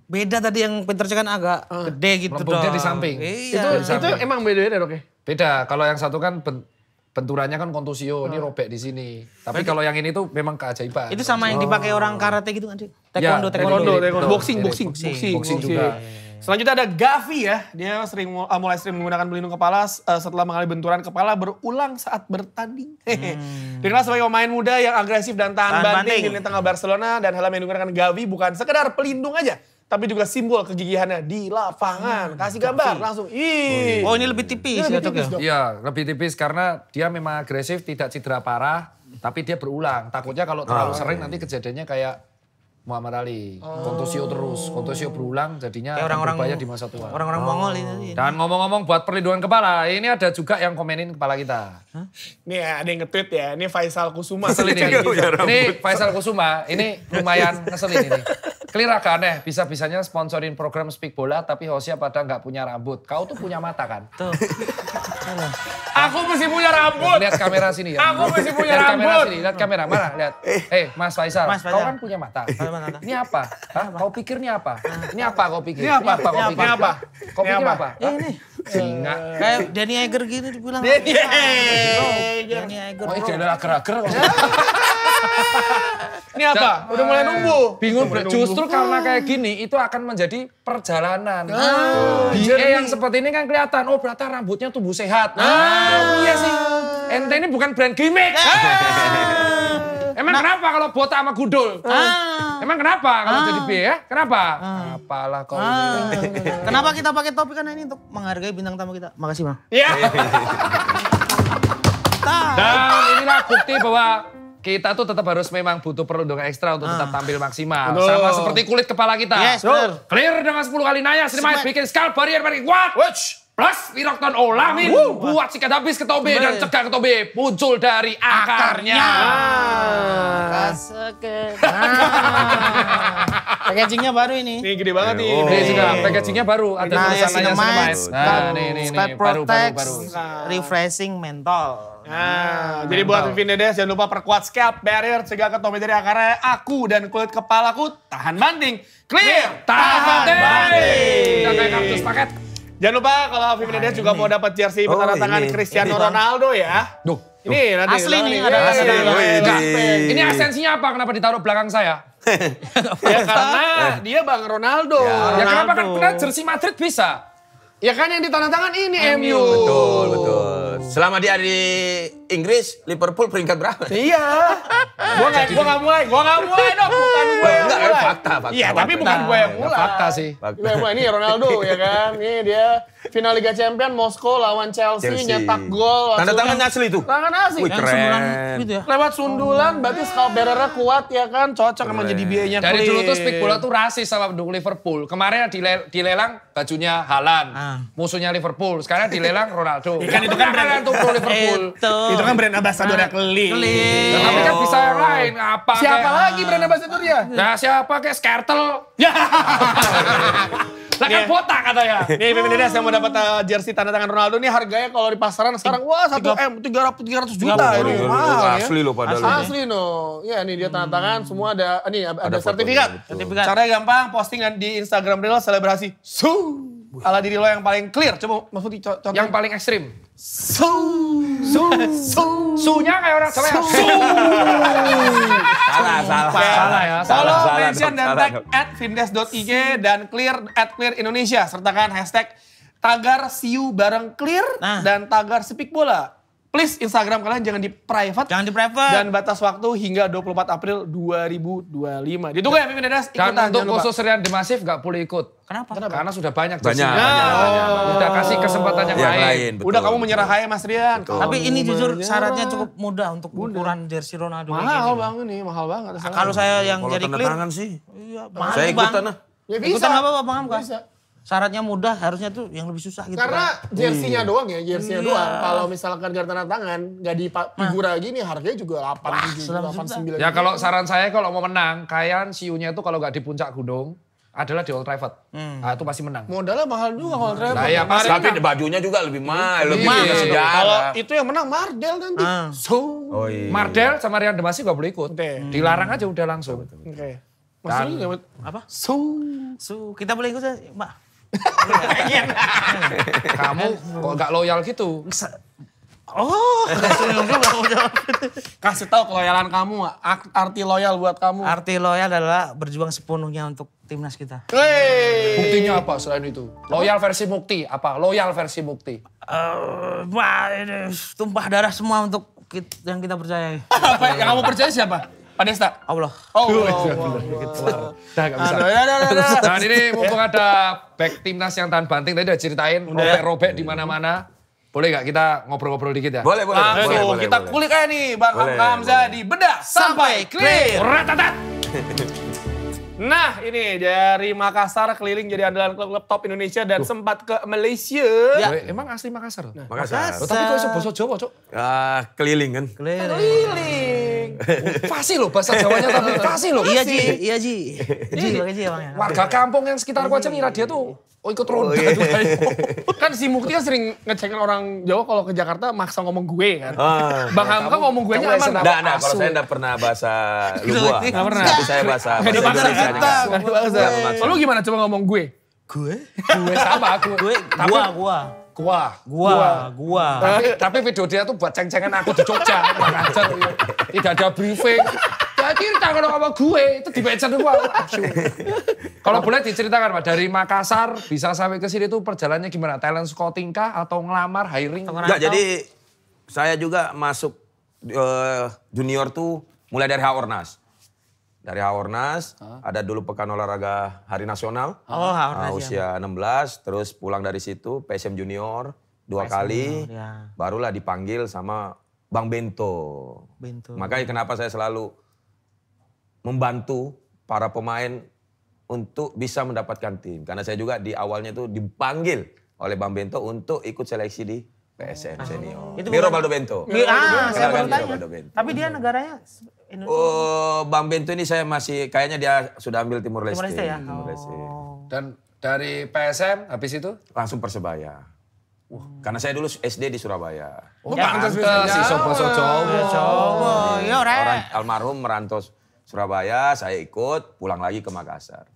Beda tadi yang Peter Cech kan agak gede gitu Lembutnya dong. di samping. Iya. Itu emang beda-beda dok ya? Beda, kalau yang satu kan benturannya kan kontusio, ini robek di sini. Tapi kalau yang ini tuh memang keajaiban. Itu sama yang dipakai orang karate gitu kan sih? Taekwondo, Ya, taekwondo. Taekwondo, boxing Boxing juga. Selanjutnya ada Gavi ya. Dia mulai sering menggunakan pelindung kepala setelah mengalami benturan kepala berulang saat bertanding. Dikenal sebagai pemain muda yang agresif dan tahan banting di lini tengah Barcelona, dan helm yang digunakan Gavi bukan sekedar pelindung aja, tapi juga simbol kegigihannya di lapangan. Kasih gambar langsung. Ih. Oh ini lebih tipis ya Cok ya? Iya, lebih tipis karena dia memang agresif, tidak cedera parah, tapi dia berulang. Takutnya kalau terlalu sering nanti kejadiannya kayak Muhammad Ali. Kontusio terus, kontusio berulang jadinya Kayak orang-orang berbahaya di masa tua. Orang-orang Mongol ini. Dan ngomong-ngomong buat perlindungan kepala, ini ada juga yang komenin kepala kita. Nih ada yang nge-tweet ya. Ini Faisal Kusuma. Ngeselin ini. Ini Faisal Kusuma, ini lumayan ngeselin ini. Clear agak aneh, bisa-bisanya sponsorin program Speak Bola tapi hostnya pada nggak punya rambut. Kau tuh punya mata kan? Tuh. Aku mesti punya rambut. Lihat kamera sini ya. Aku mesti punya lihat kamera rambut. sini, lihat kamera. Mana? Lihat. Mas Faisal, Mas kau Faisal. kan punya mata. Mana? Ini apa? Hah? Kau pikir ini apa? Ini apa kau pikir? Ini apa? kau pikir? Ini apa? Kau Ini pikir apa? apa? Ini. Singa. Kayak Danny Eiger gitu dibilang. Danny Danny Eiger. Oh, ini bro. ager-ager. Ini apa? Udah mulai numbuh. Bingung, justru karena kayak gini itu akan menjadi perjalanan. Dia yang seperti ini kan kelihatan, oh berarti rambutnya tumbuh sehat. Iya sih. Ente ini bukan brand gimmick. Emang kenapa kalau botak sama gundul? Emang kenapa kalau jadi B ya? Kenapa? Apalah kau ini. Kenapa kita pakai topi karena ini untuk menghargai bintang tamu kita. Makasih Bang. Iya. Dan inilah bukti bahwa kita tuh tetap harus memang butuh perlindungan ekstra untuk tetap tampil maksimal. Betul. Sama seperti kulit kepala kita. Yes, betul. Clear dengan 10 kali naya, Srimait bikin scalp barrier paling kuat. Plus Wirokton Olamin buat sikat habis ke tobe dan cegah ke tobe muncul dari akarnya. Packagingnya baru ini. Ini gede banget nih. Ini juga packagingnya baru, ada tulisan nanya Cinemite, Srimait. Nah, ini Scalp baru. Protect, Refreshing Menthol. Nah, jadi buat Vivin Dedes jangan lupa perkuat scalp barrier, cegah ke tobe dari akarnya. Aku dan kulit kepalaku tahan banting. Clear, tahan banting. Udah kayak kaktus paket. Jangan lupa kalau Vivin Dedes juga mau dapat jersey bertanda tangan ini. Cristiano Ronaldo ya. Duh. Ini nanti Asli nih, ada ada asli. Ini esensinya apa? Kenapa ditaruh belakang saya? Ya karena dia Bang Ronaldo. Ya kenapa kan jersey Madrid bisa? Ya kan yang di tanda tangan ini MU. Betul. Selama dia di Inggris, Liverpool peringkat berapa? Iya. Gua nggak mulai dong, bukan gue yang mulai. Fakta. Iya, tapi bukan gue yang mulai. Fakta sih. Gue yang mulai, ini Ronaldo ya kan. Ini dia final Liga Champions Moskow lawan Chelsea. Nyetak gol. Tanda tangan asli itu? Tangan asli. Wih, keren. Gitu ya. Lewat sundulan, berarti scalp bearer kuat ya kan. Cocok emang jadi biayanya Dari dulu tuh speak bola tuh rasis sama pendukung Liverpool. Kemarin dilelang bajunya Haaland, musuhnya Liverpool. Sekarang dilelang Ronaldo. Kan itu kan brand untuk pro Liverpool. Itu kan brand ambassadornya Kling. Tapi kan bisa yang lain. Apa Siapa lagi brand ambassadornya? Nah siapa kayak Skrtel. Ya. Lah kan botak katanya. Nih Pimpin Dedes yang mau dapat jersey tanda tangan Ronaldo nih harganya kalau di pasaran sekarang wah 1M 300 juta ini. Mahal ya. Asli loh padahal. Asli no. Ya nih dia tanda tangan semua ada ada sertifikat. Sertifikat. Caranya gampang, posting di Instagram Reel selebrasi. Ala diri lo yang paling clear. Coba Mas Putih contoh. Yang paling ekstrim. Su-nya kayak orang Jawa ya. Salah ya. Follow, mention, dan tag @vindes.ig dan clear @clear_Indonesia. Sertakan hashtag tagar siu bareng clear dan tagar speak bola. Please Instagram kalian jangan di private. Jangan di private. Dan batas waktu hingga 24 April 2025. Ditunggu ya Pimpin Dedes. Dan untuk khusus Rian Demasif gak boleh ikut. Kenapa? Karena sudah banyak. Banyak. Udah kasih kesempatan yang lain. Udah kamu menyerah aja Mas Rian. Tapi ini jujur syaratnya cukup mudah untuk ukuran jersey Ronaldo. Mahal banget nih, mahal banget. Kalau saya yang Kalau jadi tanda clear. tangan sih. Iya, mahal Saya tuh, ikutan Bang. lah. Ya bisa. Ikutan apa Bang Hamka? Bisa. Syaratnya mudah, harusnya tuh yang lebih susah gitu. Karena jersey-nya doang ya, jersey-nya Iya. doang. Kalau misalkan tanda tangan, nggak di figura gini harganya juga 8, 7, 8, 9. Ya kalau saran saya kalau mau menang, kalian siunya itu kalau nggak di puncak gunung, adalah di Old Trafford. Nah itu pasti menang. Modalnya mahal juga kalau Trevor. Nah ya pasti. Tapi bajunya juga lebih mahal, lebih punya Kalau sejarah. itu yang menang Mardel nanti. Oh iya. Mardel sama Rian Demasif gak boleh ikut. Oke. Dilarang aja udah langsung. Oke. Maksudnya Apa? so. Kita boleh ikut ya, Mbak? Kamu kok gak loyal gitu? Oh, Kasih tahu keloyalan kamu, arti loyal buat kamu. arti loyal adalah berjuang sepenuhnya untuk timnas kita. Wey. Buktinya apa selain itu? Loyal versi Mukti. Apa? Loyal versi Mukti. Tumpah darah semua untuk yang kita percayai. Apa yang kamu percaya siapa? Pak Desta? Allah. Oh, Nah, gak bisa. Nah ini mumpung ada back timnas yang tahan banting tadi udah ceritain robek-robek di mana-mana. Boleh gak kita ngobrol-ngobrol dikit ya? Boleh. Langsung kita kulik aja nih Bang Boleh, Hamzah di bedah sampai clear. Ratatat. Nah ini dari Makassar keliling jadi andalan klub-klub top Indonesia dan sempat ke Malaysia. Emang asli Makassar? Makassar. Oh, tapi kok iso basa Jawa, Cok? Keliling kan. Keliling. Fasih loh bahasa Jawanya tapi fasih loh. Iya Ji. Ji pakai Ji emangnya. Warga kampung yang sekitar gua aja ngira dia tuh ikut ronda juga. Kan si Mukti kan sering ngecekin orang Jawa kalau ke Jakarta maksa ngomong gue kan. Bang Hamka ngomong gue nya aman. Nggak, kalau saya nggak pernah bahasa Lubua. Nggak pernah. Tapi saya bahasa Indonesia. Lu gimana coba ngomong gue? Gue sama aku. Gua. Tapi video dia tuh buat ceng-cengan aku di Jogja. Kurang ajar. Tidak ada briefing. Jadi kalau ngomong gue itu di mention gua. Kalau boleh diceritakan Pak, dari Makassar bisa sampai ke sini tuh perjalanannya gimana? Talent scouting kah atau ngelamar, hiring? Enggak, jadi saya juga masuk junior tuh mulai dari Haornas. Dari Haornas, ada dulu Pekan Olahraga Hari Nasional. Oh, Haornas usia 16, terus pulang dari situ PSM Junior 2 kali. Junior, ya. Barulah dipanggil sama Bang Bento. Makanya kenapa saya selalu membantu para pemain untuk bisa mendapatkan tim. Karena saya juga di awalnya itu dipanggil oleh Bang Bento untuk ikut seleksi di PSM Senior. Itu Miro Baldo Bento. saya baru Miro tanya. Baldo Bento. Tapi dia negaranya Indonesia. Oh, Bang Bento ini saya masih, kayaknya dia sudah ambil Timur Leste. Timor Leste ya? Timor Leste. Dan dari PSM habis itu? Langsung Persebaya. Karena saya dulu SD di Surabaya. Oh, pantes si Sopo Jawa. Iya, Orang almarhum merantau Surabaya, saya ikut, pulang lagi ke Makassar.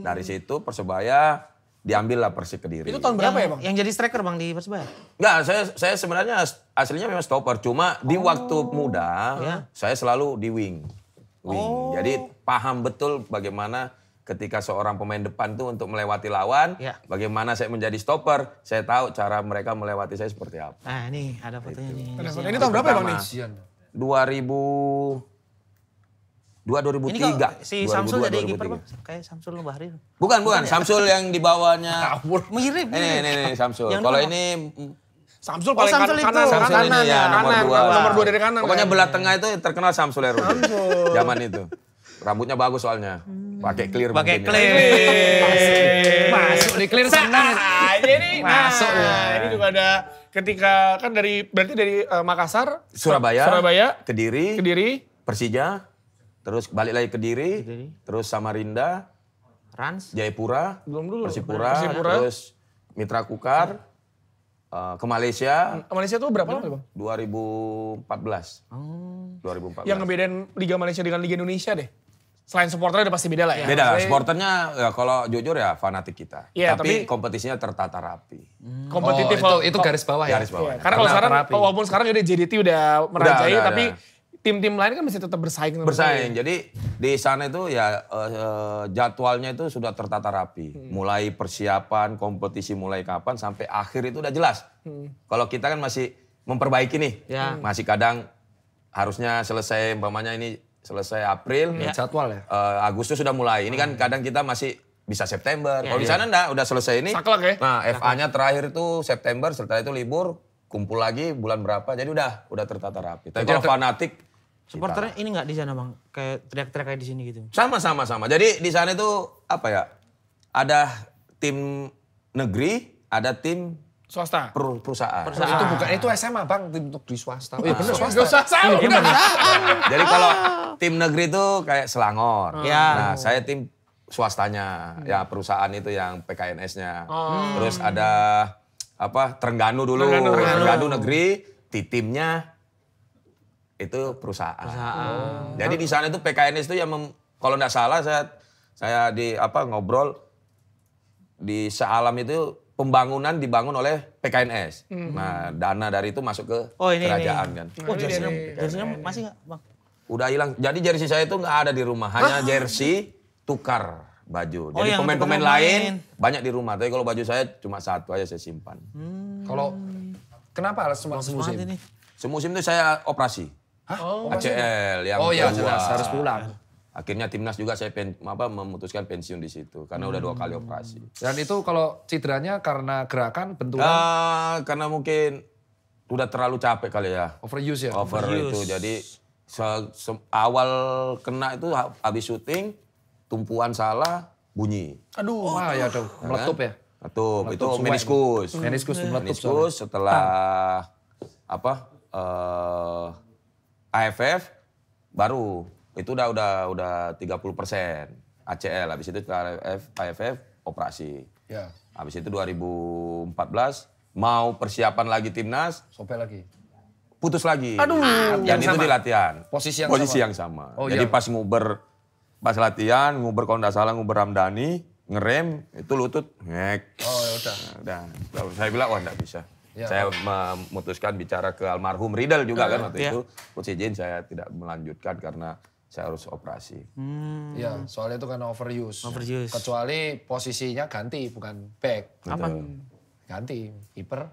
Dari situ Persebaya diambil lah Persik Kediri. Itu tahun berapa ya Bang? Yang jadi striker Bang di Persebaya? Enggak, saya sebenarnya aslinya memang stopper. Cuma di waktu muda, saya selalu di wing. Jadi paham betul bagaimana ketika seorang pemain depan tuh untuk melewati lawan, bagaimana saya menjadi stopper, saya tahu cara mereka melewati saya seperti apa. Nah ini ada fotonya nih. Ini tahun berapa ya Bang nih? 2003. Si Samsul jadi kiper Bang, kayak Samsul Bahri. Bukan, Samsul yang di bawahnya. Mirip. Ini Samsul. Kalau ini Samsul paling Samsul kanan. Samsul ini ya Nomor 2 dari kanan. Pokoknya belah tengah itu terkenal Samsul Herudi. Zaman itu. Rambutnya bagus soalnya. Pakai clear. Pakai mungkin clear. Masuk di clear senang. Jadi Masuk ya. Ini juga ada ketika kan berarti dari Makassar, Surabaya, Kediri, Persija, terus balik lagi Kediri, terus Samarinda, Rans, belum Jayapura, dulu. Persipura, terus Mitra Kukar, ke Malaysia. Malaysia tuh berapa lama Bang? 2014. 2014. Yang ngebedain Liga Malaysia dengan Liga Indonesia deh. Selain supporternya udah pasti beda lah ya. Beda lah, supporternya ya kalau jujur ya fanatik kita. Iya, tapi kompetisinya tertata rapi. Kompetitif. Itu garis bawah ya? Garis bawah. Karena kalau sekarang, walaupun sekarang udah JDT udah merajai, tapi tim-tim lain kan masih tetap bersaing. Jadi di sana itu ya jadwalnya itu sudah tertata rapi. Mulai persiapan, kompetisi mulai kapan sampai akhir itu udah jelas. Kalau kita kan masih memperbaiki nih. Masih kadang harusnya selesai, umpamanya ini selesai April. Jadwal ya? Agustus sudah mulai. Ini kan kadang kita masih bisa September. Kalau di sana enggak, udah selesai ini. Saklek ya? Nah, FA-nya terakhir itu September, setelah itu libur, kumpul lagi bulan berapa. Jadi udah tertata rapi. Tapi kalau fanatik, supporternya ini nggak di sana Bang, kayak teriak-teriak kayak di sini gitu. sama. Jadi di sana itu apa ya? Ada tim negeri, ada tim Swasta. perusahaan. Itu bukan, itu SMA Bang, untuk di swasta. Oh iya bener swasta. Jadi kalau tim negeri itu kayak Selangor. Ya. Nah, saya tim swastanya, ya perusahaan itu yang PKNS-nya. Terus ada Terengganu dulu. Terengganu negeri, timnya itu perusahaan. Jadi di sana itu PKNS itu yang kalau enggak salah saya ngobrol di Sealam itu pembangunan dibangun oleh PKNS. Nah, dana dari itu masuk ke kerajaan kan. Oh, jersey-nya masih nggak Bang? Udah hilang. Jadi jersey saya itu nggak ada di rumah. Hanya jersey tukar baju. Jadi pemain-pemain lain banyak di rumah. Tapi kalau baju saya cuma satu aja saya simpan. Kalau kenapa semusim? Semusim itu saya operasi. ACL yang kedua. Jelas harus pulang. Akhirnya timnas juga saya memutuskan pensiun di situ karena udah 2 kali operasi. Dan itu kalau cederanya karena gerakan, benturan? Karena mungkin udah terlalu capek kali ya. Overuse ya? Itu. Jadi awal kena itu habis syuting, tumpuan salah, bunyi. Aduh. Wah ya dong, meletup ya? Meletup, itu meniskus. Meniskus setelah AFF baru. Itu udah 30% ACL. Habis itu AFF operasi. Ya. Habis itu 2014 mau persiapan lagi timnas. Sobek lagi. Putus lagi. Aduh. Dan itu di latihan. Posisi yang sama. Oh, jadi iya. pas latihan, kalau enggak salah Ramdhani, ngerem, itu lutut ngek. Oh ya udah. Nah, saya bilang enggak bisa. Ya. Saya memutuskan bicara ke almarhum Riedel juga kan waktu itu. Coach izin saya tidak melanjutkan karena saya harus operasi. Iya, soalnya itu karena overuse. Kecuali posisinya ganti, bukan back. Apa? Ganti, kiper.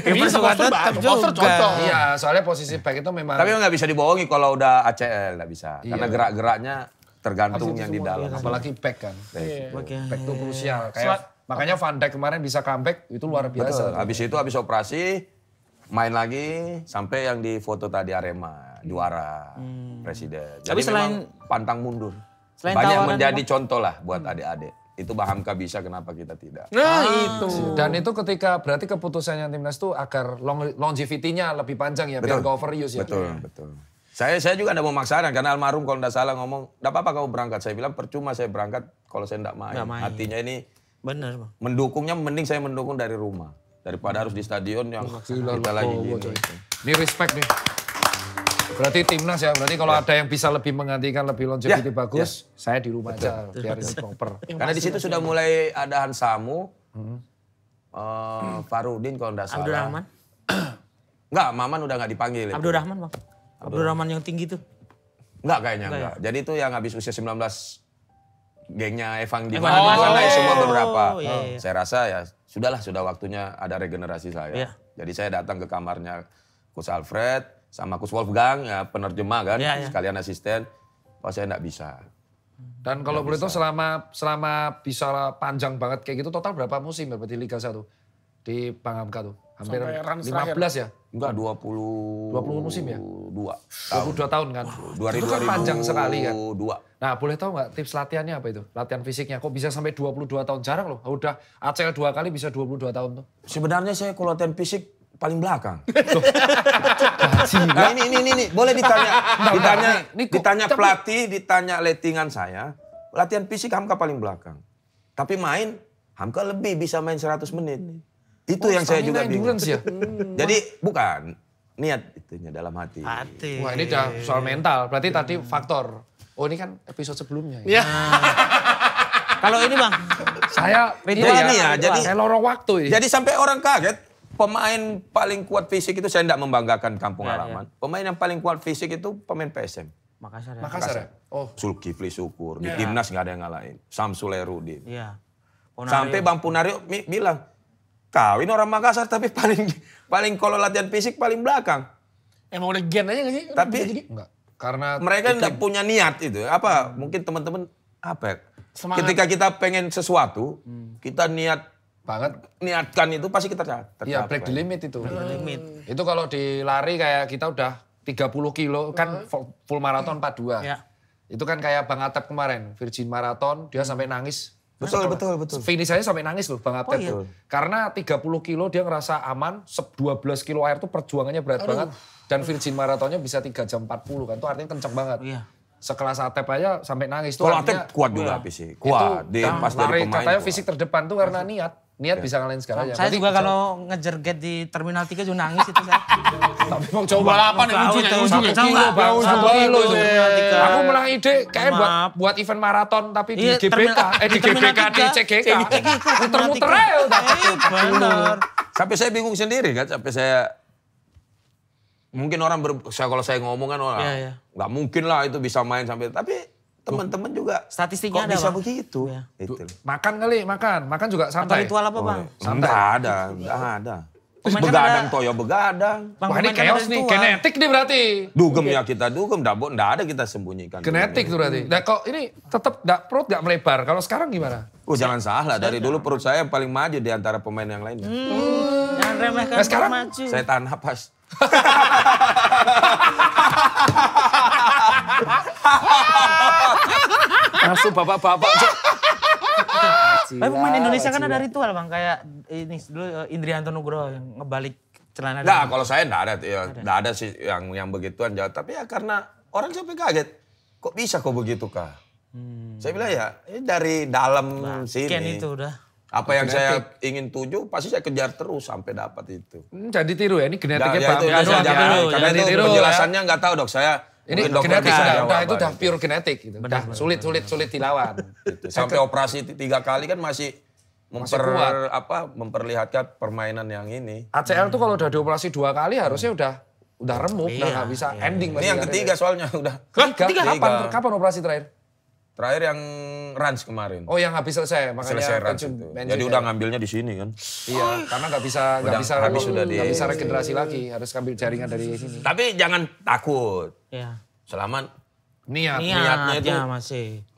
Bisa cocok. Iya, soalnya posisi back itu memang. Tapi nggak bisa dibohongi kalau udah ACL, nggak bisa. Karena gerak-geraknya tergantung yang di dalam. Apalagi back kan. Back itu krusial. Makanya Van Dijk kemarin bisa comeback, itu luar biasa. Betul. Habis operasi, main lagi sampai yang di foto tadi Arema, juara presiden. Jadi selain pantang mundur. Banyak menjadi contoh lah buat adik-adik. Itu Bang Hamka bisa, kenapa kita tidak? Nah itu. Dan itu ketika berarti keputusannya timnas itu agar longevity-nya lebih panjang ya, biar gak overuse ya. Betul. Saya juga tidak memaksakan karena almarhum kalau tidak salah ngomong, tidak apa-apa kamu berangkat. Saya bilang percuma saya berangkat kalau saya tidak main. Hatinya ini benar Bang. Mendukungnya mending saya mendukung dari rumah. Daripada harus di stadion yang kita lagi gini. Ini respect nih. Berarti timnas ya, berarti kalau ada yang bisa lebih menggantikan, lebih longevity bagus, saya di rumah aja, biar ini proper. Karena di situ sudah mulai ada Hansamu, Farudin kalau enggak salah. Abdurrahman? Enggak, Maman udah enggak dipanggil. Abdurrahman Bang? Abdurrahman yang tinggi tuh? Enggak kayaknya, enggak. Jadi itu yang habis usia 19 gengnya Evang di mana semua beberapa. Iya. Saya rasa ya sudah waktunya ada regenerasi saya. Iya. Jadi saya datang ke kamarnya Coach Alfred sama Coach Wolfgang ya penerjemah kan, sekalian asisten. Oh saya enggak bisa. Dan kalau boleh tahu selama bisa panjang banget kayak gitu total berapa musim berarti Liga 1 di Bang Hamka tuh? Hampir 15 ya? Enggak, 20 musim ya? 22 tahun kan? Itu kan panjang sekali kan? 2002. Nah boleh tahu nggak tips latihannya apa itu? Latihan fisiknya kok bisa sampai 22 tahun? Jarang loh, udah ACL 2 kali bisa 22 tahun tuh. Sebenarnya saya kalau latihan fisik paling belakang. Nah ini boleh ditanya pelatih, ditanya lettingan saya. Latihan fisik Hamka paling belakang. Tapi main Hamka lebih bisa main 100 menit. Itu yang saya juga bingung. Ya? Jadi bukan niat itunya dalam hati. Wah ini udah soal mental. Berarti tadi faktor. Oh ini kan episode sebelumnya. Ya. Kalau ini Bang. Saya saya lorong waktu. Jadi sampai orang kaget. Pemain paling kuat fisik itu saya tidak membanggakan kampung halaman. Pemain yang paling kuat fisik itu pemain PSM. Makassar ya? Oh. Zulkifli Syukur. Di timnas nggak ada yang ngalahin. Samsul Herudin. Iya. Sampai Bang Punario bilang, kau ini orang Makassar tapi paling kalau latihan fisik paling belakang. Emang udah gen aja nggak sih? Tapi enggak. Karena mereka tidak punya niat itu. Apa? Mungkin teman-teman apa ya? Ketika kita pengen sesuatu, kita niatkan itu pasti kita tercapai. Iya, break the limit itu. Itu kalau di lari kayak kita udah 30 kilo kan full maraton 42. Ya. Itu kan kayak Bang Atep kemarin, Virgin Marathon, dia sampai nangis. Betul. Finish saya sampai nangis loh Bang Atep. Karena 30 kilo dia ngerasa aman, 12 kilo air tuh perjuangannya berat banget. Dan Virgin Marathonnya bisa 3 jam 40 kan, itu artinya kenceng banget. Iya. Sekelas Atep aja sampai nangis. Kalau Atep kuat juga fisik. Kuat, dia pas dari pemain. Katanya fisik terdepan tuh karena niat bisa ngalahin segalanya. Saya juga kalau ngejar get di Terminal 3 juga nangis itu saya. Tapi mau coba balapan yang ujungnya. 1 kilo Bang, 1 kilo itu. Aku malah ide kayak buat event maraton tapi di GBK, di CGK. Muter-muter aja udah. Benar. Sampai saya bingung sendiri kan, sampai saya mungkin orang kalau saya ngomong kan orang nggak mungkin lah itu bisa main sampai tapi teman-teman juga statistiknya kok ada bisa Bang? begitu. Itu. Makan juga santai. Ritual apa Bang? Enggak ada. Terus begadang toyo begadang. Wah ini chaos nih, genetik nih berarti. Dugem ya kita dugem, enggak ada kita sembunyikan. Genetik tuh berarti. Nah kok ini tetap perut enggak melebar, kalau sekarang gimana? Jangan salah, dari dulu perut saya paling maju di antara pemain yang lainnya. Jangan remehkan sekarang maju. Saya tahan napas. Langsung bapak-bapak. Tapi pemain Indonesia kan ada ritual Bang, kayak ini dulu Indrianto Nugroho yang ngebalik celana. Nah, kalau saya enggak ada, enggak ada sih yang begituan. Tapi ya karena orang sampai kaget. Kok bisa kok begitu Kak? Saya bilang ya, ini dari dalam sini. Itu udah. Apa yang saya ingin tuju, pasti saya kejar terus sampai dapat itu. Jadi tiru ya, ini genetiknya Pak. Karena itu penjelasannya nggak tahu dok, saya ini genetik itu udah pure genetik. Gitu. Sulit dilawan. Gitu. Sampai operasi 3 kali kan masih memperlihatkan permainan yang ini. ACL tuh kalau udah dioperasi 2 kali harusnya udah remuk, udah nggak bisa ending. Ini yang ketiga soalnya udah. Ketiga? Kapan operasi terakhir? Terakhir yang Rans kemarin. Oh yang habis selesai, makanya selesai Rans itu. Jadi udah ngambilnya di sini kan. Iya, karena nggak bisa regenerasi lagi, harus ngambil jaringan dari sini. Tapi jangan takut. Iya. Selama niatnya itu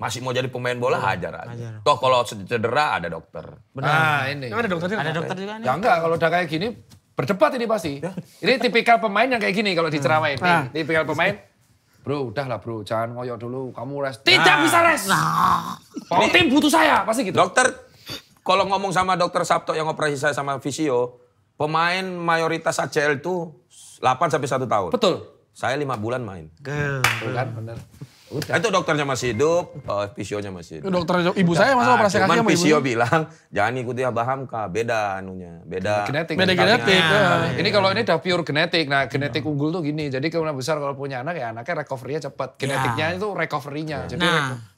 masih mau jadi pemain bola hajar aja. Toh kalau cedera ada dokter. Benar. Nah ini. Ada dokternya. Ada dokter juga nih. Ya enggak, kalau udah kayak gini berdebat ini pasti. Ini tipikal pemain yang kayak gini kalau diceramain. Nih, tipikal pemain. Bro, udahlah bro, jangan ngoyok dulu, kamu rest. Tidak bisa rest. Tim butuh saya, pasti gitu. Dokter, kalau ngomong sama dokter Sabto yang operasi saya sama fisio, pemain mayoritas ACL itu 8 sampai 1 tahun. Betul. Saya 5 bulan main. Betul kan, bener. Udah. Itu dokternya masih hidup, fisionya masih hidup. Dokter ibu saya masa operasi kaki sama ibu. Fisio bilang, jangan ikuti Abah Hamka, beda anunya. Beda genetik. Ini kalau ini udah pure genetik. Nah genetik unggul tuh gini, jadi kemungkinan besar kalau punya anak ya anaknya recovery-nya cepat. Genetiknya itu recovery-nya. Jadi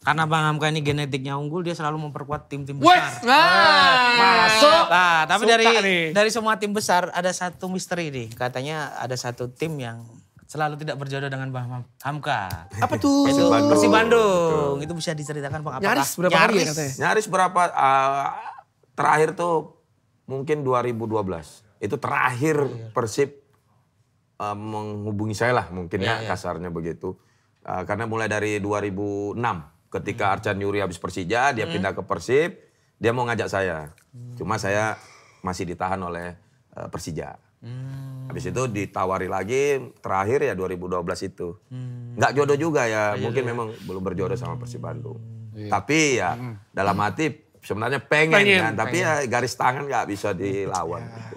karena Bang Hamka ini genetiknya unggul, dia selalu memperkuat tim-tim besar. Masuk. Nah, tapi dari semua tim besar ada satu misteri nih. Katanya ada satu tim yang selalu tidak berjodoh dengan Bang Hamka. Apa tuh? Itu Persib Bandung. Itu bisa diceritakan Bang? Apakah Nyaris berapa kali ya katanya? Nyaris berapa, terakhir tuh mungkin 2012. Itu terakhir Persib menghubungi saya lah mungkin kasarnya begitu. Karena mulai dari 2006 ketika Arcan Yuri habis Persija, dia pindah ke Persib, dia mau ngajak saya. Cuma saya masih ditahan oleh Persija. Habis itu ditawari lagi, terakhir ya 2012 itu. Nggak jodoh juga ya, mungkin memang belum berjodoh sama Persib Bandung. Tapi ya dalam hati sebenarnya pengen kan, tapi ya garis tangan nggak bisa dilawan. Gitu.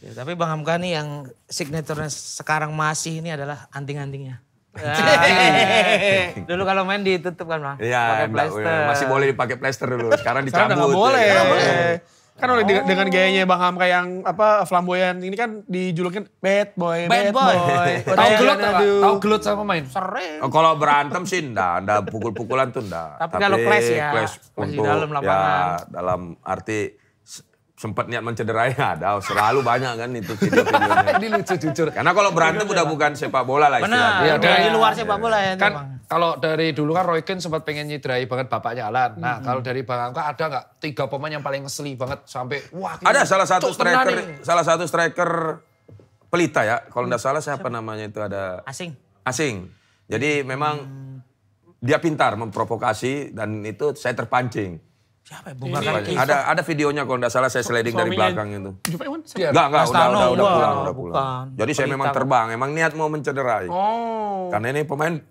Ya, tapi Bang Hamka nih yang signaturenya sekarang masih ini adalah anting-antingnya. Dulu kalau main ditutup kan Bang? Iya, pakai plester. masih boleh dipakai plester dulu. Sekarang dicabut. Sekarang nggak boleh. Ya. Kan oleh dengan gayanya Bang Hamka yang flamboyan ini kan dijulukin bad boy. Tahu gelut apa? Tahu gelut sama pemain? Sering. Kalau berantem sih enggak pukul-pukulan tuh enggak. Tapi kalau clash ya, clash clash di untuk dalam lapangan. ya dalam arti sempat niat mencederai ada, selalu banyak kan itu video-videonya. Ini lucu jujur. Karena kalau berantem udah bukan sepak bola lah istilahnya. Benar, Iya, dari dari- luar sepak bola ya. Kan Bang. kalau dari dulu kan Roy Keane sempat pengen nyidrai banget bapaknya Alan. Nah kalau dari Bang Hamka ada nggak 3 pemain yang paling ngeseli banget sampai wah. Ada salah satu cuk, kena nih. striker Pelita ya. Kalau enggak salah siapa namanya itu ada Asing. Jadi memang dia pintar memprovokasi dan itu saya terpancing. Siapa ya? Bung Bakar. Ada videonya kalau enggak salah saya sliding dari Suaminya belakang itu. Juve Iwan? Enggak, Castano, udah wah, pulang. bukan. Jadi saya memang terbang, emang niat mau mencederai. Oh. Karena ini pemain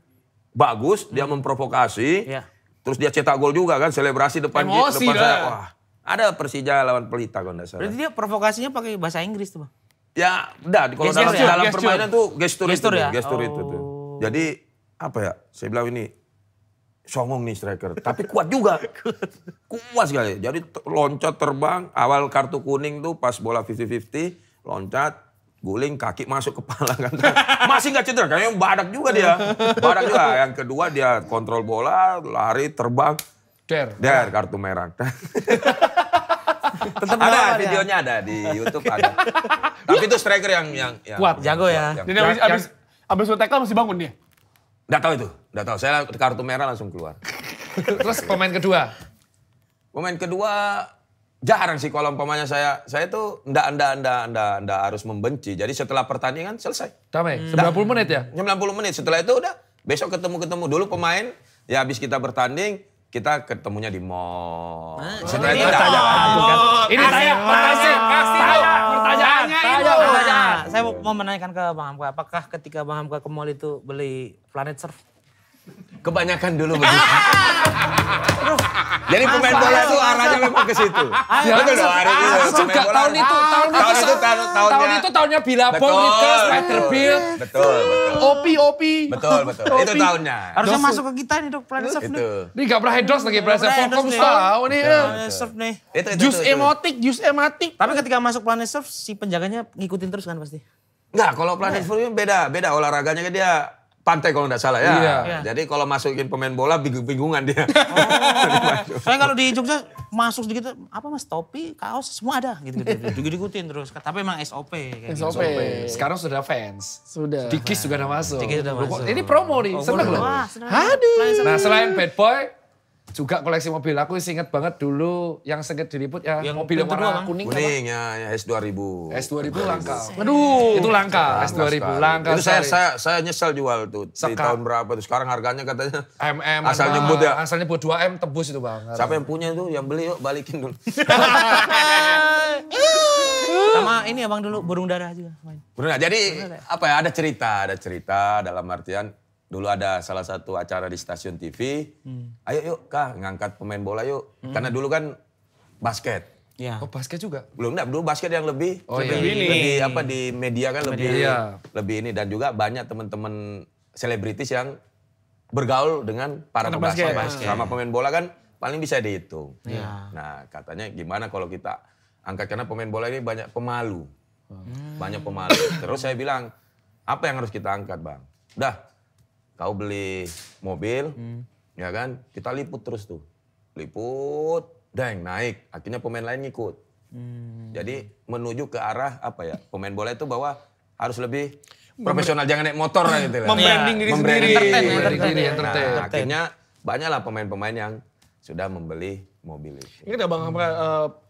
bagus, dia memprovokasi. Iya. Terus dia cetak gol juga kan, selebrasi depan Emosi depan dah. saya. Wah, ada Persija lawan Pelita kalau enggak salah. Berarti dia provokasinya pakai bahasa Inggris tuh Bang? Ya, udah kalau Gestur dalam ya? permainan tuh gestur Gestur itu, ya? gestur itu tuh. Jadi apa ya? Saya bilang ini songong nih striker, tapi kuat juga. Kuat sekali. Jadi loncat terbang, awal kartu kuning tuh pas bola 50-50, loncat, guling, kaki masuk kepala kan. Masih nggak cedera, kayaknya badak juga dia. Badak juga. Yang kedua dia kontrol bola, lari, terbang. Der, kartu merah. Tetap Ada ngelawan ya? videonya ada di YouTube ada. Tapi itu striker yang Kuat, jago ya. yang- Dan abis lu tackle masih bangun dia? Nggak tahu itu, nggak tahu. Saya kartu merah langsung keluar. Terus pemain kedua. Pemain kedua jarang sih kalau umpamanya saya tuh ndak harus membenci. Jadi setelah pertandingan selesai. Damai. 90 menit ya? 90 menit setelah itu udah besok ketemu dulu pemain. Ya habis kita bertanding kita ketemunya di mall. Setelah itu udah Ini tanya, pertanyaan. Saya mau menanyakan ke Bang Hamka, apakah ketika Bang Hamka ke mall itu beli Planet Surf? kebanyakan dulu begitu. Jadi pemain bola itu arahnya memang ke situ. Betul dong, hari itu. Juga tahun itu tahunnya Billabong, Rickers, Peterbilt, Betul. Opi. Betul. Itu tahunnya. Harusnya masuk ke kita nih dok, Planet Surf nih. Itu. ini gak pernah endorse lagi Planet Surf. Endorse Kamu nih. tahu nih. Planet Surf nih. Itu. Jus ematik. Tapi ketika masuk Planet Surf, si penjaganya ngikutin terus kan pasti? Enggak, kalau Planet Surf beda olahraganya kan dia pantai kalau nggak salah ya. Iya. Jadi kalau masukin pemain bola bingung-bingungan dia. Saya kalau di Jogja masuk sedikit, apa mas, topi, kaos, semua ada gitu. Diikutin terus. Tapi emang SOP. Kayak SOP. gitu. Sekarang sudah fans. Sudah. Dikis juga udah masuk. Dikis udah Loh, kok masuk. ini promo nih, seneng loh. Wah, seneng. Aduh. Nah selain Bad Boy, juga koleksi mobil. Aku inget banget dulu yang sengit diliput ya, Yang mobil yang pintu warna doang. kuning. Kuning ya S2000. S2000 langka. Aduh. Itu langka, S2000 langka. Itu sekali. saya nyesel jual tuh di tahun berapa tuh. Sekarang harganya katanya MM. asal nyebut ya. Asal nyebut 2M tebus itu bang. Siapa yang punya itu yang beli yuk balikin dulu. Sama ini abang dulu, burung darah juga. Benar. Jadi apa ya ada cerita dalam artian dulu ada salah satu acara di stasiun TV. Ayo yuk Kak ngangkat pemain bola yuk. Karena dulu kan basket. Iya. Oh basket juga? Belum enggak, dulu basket yang lebih iya. lebih apa di media kan lebih Iya. lebih ini dan juga banyak teman-teman selebritis yang bergaul dengan para pemain basket. Sama pemain bola kan paling bisa dihitung. Iya. Nah, katanya gimana kalau kita angkat karena pemain bola ini banyak pemalu. Banyak pemalu. Terus saya bilang, apa yang harus kita angkat, Bang? Udah, kau beli mobil, ya kan? Kita liput terus tuh. Liput, deng, naik. Akhirnya pemain lain ngikut. Jadi menuju ke arah apa ya? Pemain bola itu bahwa harus lebih profesional, jangan naik motor lah gitu. Membranding diri sendiri. Entertain. Akhirnya banyaklah pemain-pemain yang sudah membeli mobil itu. Ingat gak Bang Hamka,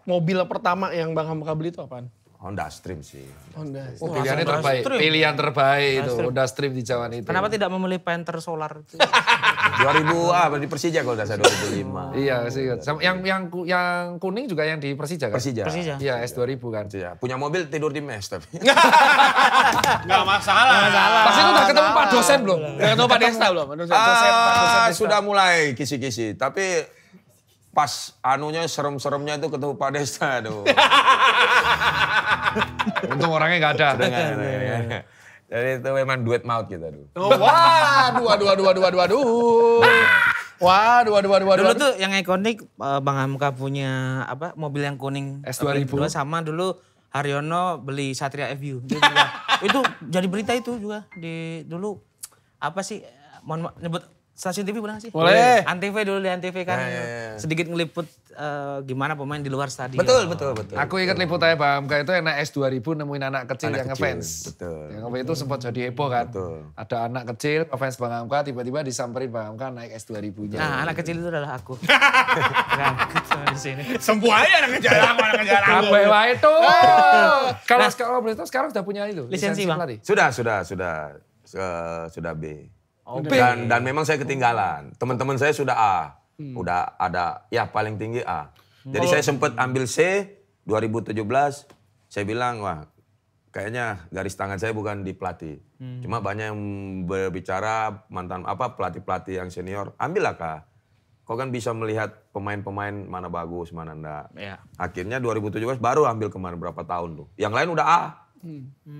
mobil pertama yang Bang Hamka beli itu apaan? Honda Stream sih. Honda. Pilihannya terbaik. Pilihan terbaik itu Honda Stream di Jawa itu. Kenapa tidak memilih Panther Solar? 2000 berarti Persija kalau saya 2005. Iya sih. Yang kuning juga yang di Persija kan? Persija. Iya S2000 kan. Persija. Punya mobil tidur di mes tapi. Gak masalah. Pas itu udah ketemu Pak dosen belum? Udah ketemu Pak Desta belum? Sudah mulai kisi-kisi, tapi pas anunya serem-seremnya itu ketemu Pak Desta aduh. Untung orangnya nggak ada. Jadi itu memang duet maut kita dulu. Waduh. Dulu tuh yang ikonik Bang Hamka punya mobil yang kuning S2000 sama dulu Haryono beli Satria FU. Itu jadi berita itu juga di dulu apa sih mohon nyebut stasiun TV benar sih? Boleh. Antv dulu di Antv kan sedikit ngeliput gimana pemain di luar stadion. Betul. Aku ingat liputannya Bang Hamka itu yang naik S2000 nemuin anak kecil yang ngefans. Betul. Yang waktu itu sempat jadi heboh kan. Betul. Ada anak kecil ngefans Bang Hamka tiba-tiba disamperin Bang Hamka naik S2000-nya. Nah, anak kecil itu adalah aku. Kan, di sini. Semua aja anak kejar aku. Apa itu? Kalau sekarang sudah punya itu Lisensi, Bang? pelatih? Sudah B. Dan memang saya ketinggalan. Teman-teman saya sudah A. Udah ada ya paling tinggi A. Jadi saya sempat ambil C 2017. Saya bilang wah kayaknya garis tangan saya bukan di pelatih. Cuma banyak yang berbicara mantan pelatih-pelatih yang senior. Ambillah Kak. Kau kan bisa melihat pemain-pemain mana bagus, mana enggak. Ya. Akhirnya 2017 baru ambil kemarin berapa tahun tuh. Yang lain udah A.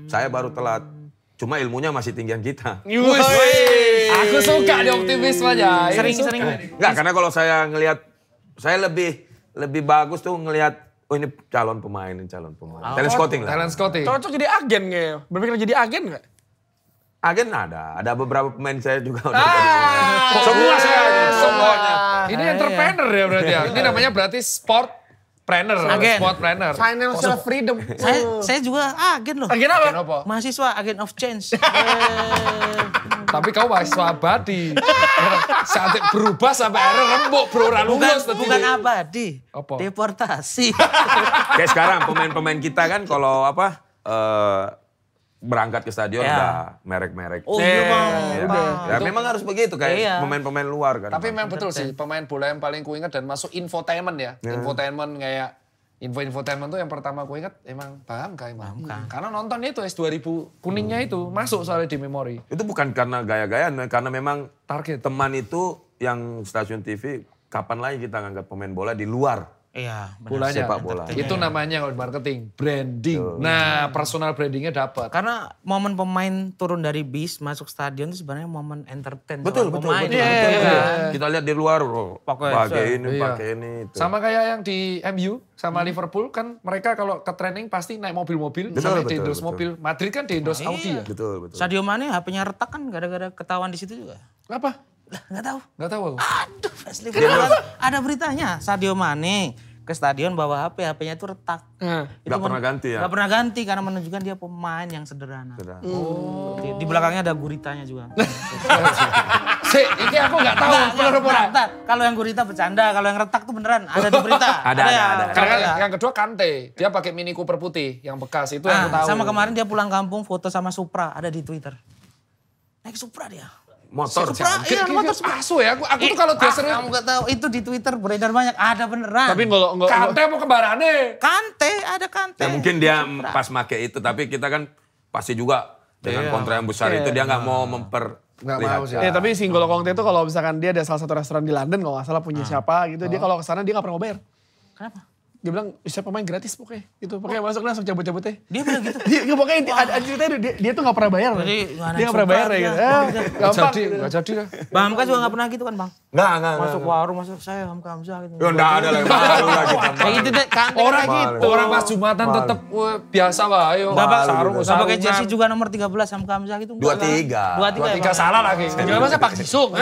Saya baru telat. Cuma ilmunya masih tinggian kita. Aku suka dia optimismenya. Sering. Enggak, karena kalau saya ngelihat, saya lebih bagus tuh ngelihat, oh ini calon pemain. Talent scouting lah. Talent scouting. Cocok jadi agen kayaknya. Berpikir jadi agen gak? Agen ada beberapa pemain saya juga udah jadi pemain. Semuanya. Ini entrepreneur ya berarti ya. Ini namanya berarti sport planner. Financial freedom. Saya juga agen loh. Agen apa? Kenapa? Mahasiswa agen of change. Tapi kau mahasiswa abadi. Saat berubah sampai akhirnya rembuk bro, lulus. Bukan abadi. Apa? Deportasi. Kayak sekarang pemain-pemain kita kan kalau berangkat ke stadion udah merek-merek. Oh iya Bang. Ya memang harus begitu kayak pemain-pemain luar kan. Tapi memang betul sih, pemain bola yang paling kuingat dan masuk infotainment ya. Infotainment kayak infotainment tuh yang pertama kuingat emang Bang Hamka emang. Karena nontonnya itu S2000 kuningnya itu masuk soalnya di memori. Itu bukan karena gaya-gayaan, karena memang Target. teman itu yang stasiun TV kapan lagi kita ngangkat pemain bola di luar. Iya, benar. Bolanya. Sepak bola. Itu namanya kalau di marketing, branding. Nah, personal brandingnya dapat. Karena momen pemain turun dari bis masuk stadion itu sebenarnya momen entertain. Betul. Pemain. Kita lihat di luar, pakai ini. Itu. Sama kayak yang di MU sama Liverpool kan mereka kalau ke training pasti naik mobil-mobil sampai di endorse mobil. Madrid kan di endorse Audi ya. Betul. Sadio Mane HP-nya retak kan gara-gara ketahuan di situ juga. Kenapa? Lah, nggak tahu. Nggak tahu aku. Aduh, Liverpool ada beritanya. Sadio Mane ke stadion bawa HP-nya itu retak. Nggak pernah ganti ya? Nggak pernah ganti karena menunjukkan dia pemain yang sederhana. Di belakangnya ada guritanya juga. Ini aku nggak tahu. Bentar. Kalau yang gurita bercanda, kalau yang retak tuh beneran. Ada di berita. Ada. Karena yang kedua Kante, dia pakai Mini Cooper putih yang bekas itu yang aku tahu. Sama kemarin dia pulang kampung foto sama Supra ada di Twitter. Naik Supra dia. Motor. Iya, motor Supra. Asu ya, aku tuh kalau dia serius. Kamu gak tahu itu di Twitter beredar banyak. Ada beneran. Tapi enggak. Kante mau kembarane. Ada Kante. Ya mungkin dia pas make itu, tapi kita kan pasti juga dengan kontrak yang besar itu dia nggak mau memperlihatkan. Tapi Singgolo Kongte itu kalau misalkan dia ada salah satu restoran di London kalau nggak salah punya siapa gitu, dia kalau kesana dia nggak pernah mau bayar. Kenapa? Dia bilang bisa pemain gratis pokoknya. Itu pokoknya masuk langsung cabut-cabutnya. Dia bilang gitu. Dia pokoknya ada ceritanya dia tuh nggak pernah bayar. Jadi, dia nggak pernah bayar ya gitu. Gampang. Nggak jadi lah. Bang Hamka juga nggak pernah gitu kan Bang? Nggak. Masuk warung, masuk saya Hamka gitu. Ya nggak ada lah yang malu lah kita. Kayak gitu deh, Kante Orang gitu. Orang pas Jumatan tetap biasa lah. Ayo. Sarung pakai jersey juga nomor 13 Hamka gitu. 23 salah lagi. Jangan masa Pak Jisung.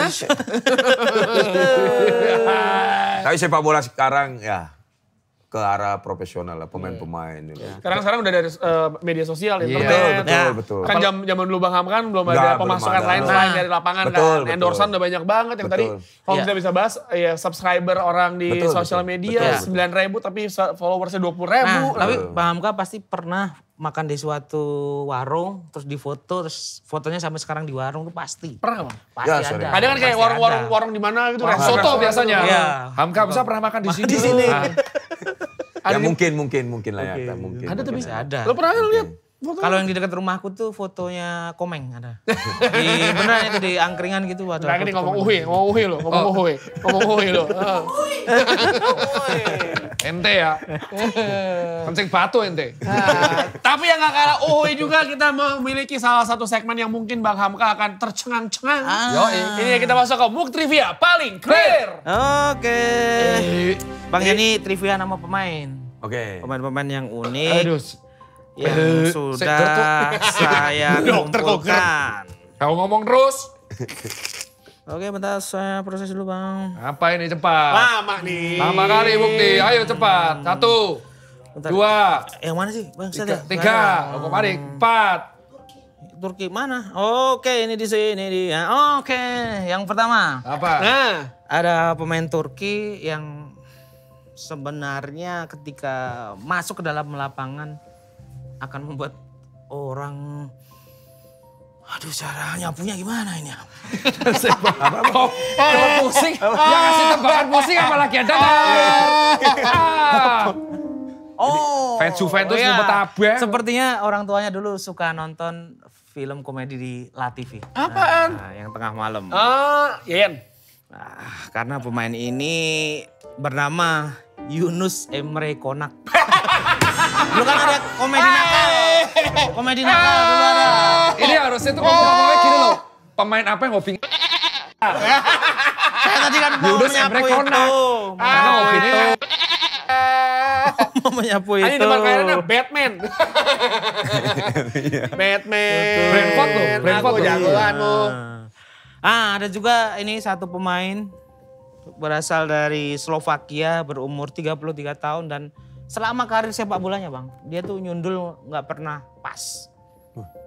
Tapi sepak bola sekarang ya ke arah profesional lah, pemain-pemain. Sekarang udah dari media sosial, internet. Betul. Kan zaman dulu Bang Ham kan belum ada pemasukan lain selain dari lapangan kan. Endorsan udah banyak banget yang tadi. Kalau kita bisa bahas, ya subscriber orang di sosial media 9.000 tapi followersnya 20.000. Tapi Bang Hamka pasti pernah makan di suatu warung, terus difoto, terus fotonya sampai sekarang di warung tuh pasti. Pernah Bang? Pasti ada. Ada kan kayak warung di mana gitu. Soto biasanya. Iya. Hamka bisa pernah makan di sini. Di sini. Ya mungkin lah ya. Mungkin. Ada tapi ada. Lo pernah lihat? Kalau yang di dekat rumahku tuh fotonya Komeng ada. Beneran itu di angkringan gitu ada. Nah ini ngomong uhi lo. Ente ya. Kencing batu ente. Tapi yang gak kalah uhi juga kita memiliki salah satu segmen yang mungkin Bang Hamka akan tercengang-cengang. Ini kita masuk ke Muk Trivia paling clear. Oke. Bang ini trivia nama pemain. Oke. Pemain-pemain yang unik. Aduh. Yang sudah saya kumpulkan. Kau ngomong terus. Oke, bentar saya proses dulu Bang. Apa ini cepat? Lama nih. Lama kali bukti. Ayo cepat. 1, 2. Yang mana sih Bang? 3. Kemarin 4. Turki mana? Oke, ini di sini dia. Oke, yang pertama. Apa? Nah. Ada pemain Turki yang sebenarnya ketika masuk ke dalam lapangan akan membuat orang, aduh cara nyapunya gimana ini? Kok pusing? Yang ngasih tebakan pusing apalagi ada. Fans Juventus ngumpet abang. Sepertinya orang tuanya dulu suka nonton film komedi di LaTV. Apaan? Nah, yang tengah malam. Yen. Nah, karena pemain ini bernama Yunus Emre Konak. Dulu kan ada komedi nakal. Komedi nakal dulu ada. Ini harusnya tuh ngomongnya gini loh. Pemain apa yang hobi Saya tadi kan mau Yunus menyapu Emre itu. Konak. Karena hobinya Mau menyapu Ini itu. tempat kayaknya Batman. Batman. Brentford loh, Brentford Aku loh. jagoanmu. Ada juga ini satu pemain berasal dari Slovakia berumur 33 tahun dan selama karir sepak bolanya Bang, dia tuh nyundul nggak pernah pas.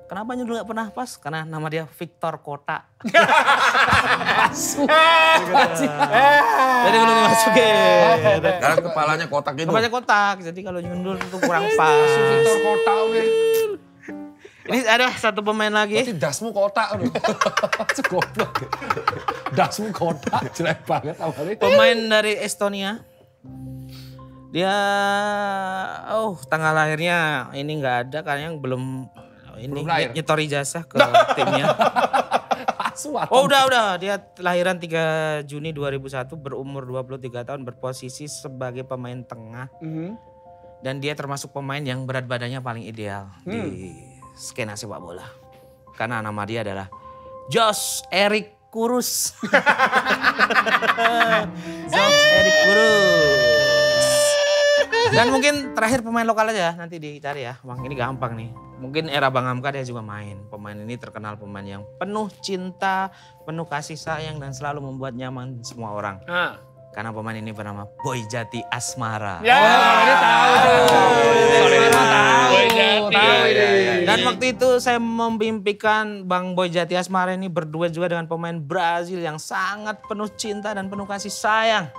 Kenapa nyundul nggak pernah pas? Karena nama dia Victor Kota. Jadi belum dimasukin. Karena kepalanya kotak itu. Kepalanya kotak, jadi kalau nyundul itu kurang pas. Victor Kota. Ini ada satu pemain lagi. Berarti dasmu kotak loh. Goblok. Dasmu kotak jelek banget awalnya. Pemain dari Estonia. Dia, tanggal lahirnya ini nggak ada karena yang belum nyetor ijazah ke timnya. Udah. Dia lahiran 3 Juni 2001, berumur 23 tahun, berposisi sebagai pemain tengah. Dan dia termasuk pemain yang berat badannya paling ideal di skena sepak bola. Karena nama dia adalah Josh Eric Kurus. Josh Eric Kurus. Dan mungkin terakhir pemain lokal aja nanti dicari ya. Bang ini gampang nih. Mungkin era Bang Hamka dia juga main. Pemain ini terkenal pemain yang penuh cinta, penuh kasih sayang dan selalu membuat nyaman semua orang. Karena pemain ini bernama Boy Jati Asmara. Ya, ini tahu. Dan waktu itu saya memimpikan Bang Boy Jati Asmara ini berdua juga dengan pemain Brazil yang sangat penuh cinta dan penuh kasih sayang.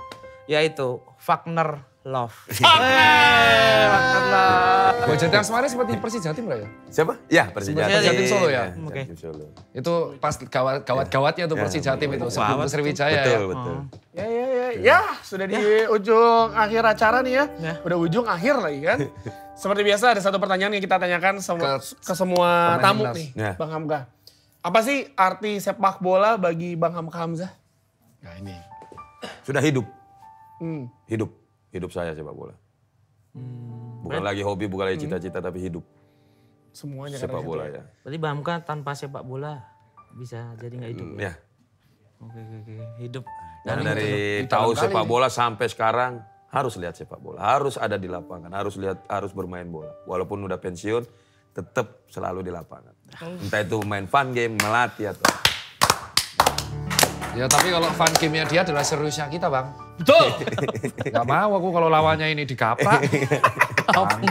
Yaitu Wagner Love. Boy Jati Asmara seperti Persijatim lah ya? Siapa? Ya, Persijatim Solo ya? Oke. Itu pas gawat-gawatnya tuh Persijatim itu sebelum Sriwijaya ya? Betul. Ya, sudah di ujung akhir acara nih ya. Udah ujung akhir lagi kan. Seperti biasa ada satu pertanyaan yang kita tanyakan ke semua tamu nih, Bang Hamka. Apa sih arti sepak bola bagi Bang Hamka Hamzah? Nah ini. Sudah hidup. Hidup saya sepak bola. Bukan lagi hobi, bukan lagi cita-cita, tapi hidup. Semuanya sepak bola ya. Berarti Bang Hamka tanpa sepak bola bisa jadi nggak hidup? Ya. Oke. Hidup. Dan dari tahu sepak bola sampai sekarang harus lihat sepak bola, harus ada di lapangan, harus bermain bola. Walaupun udah pensiun, tetap selalu di lapangan. Entah itu main fun game, melatih atau. Ya tapi kalau fun game-nya dia adalah seriusnya kita Bang. Betul. Gak mau aku kalau lawannya ini digaprak.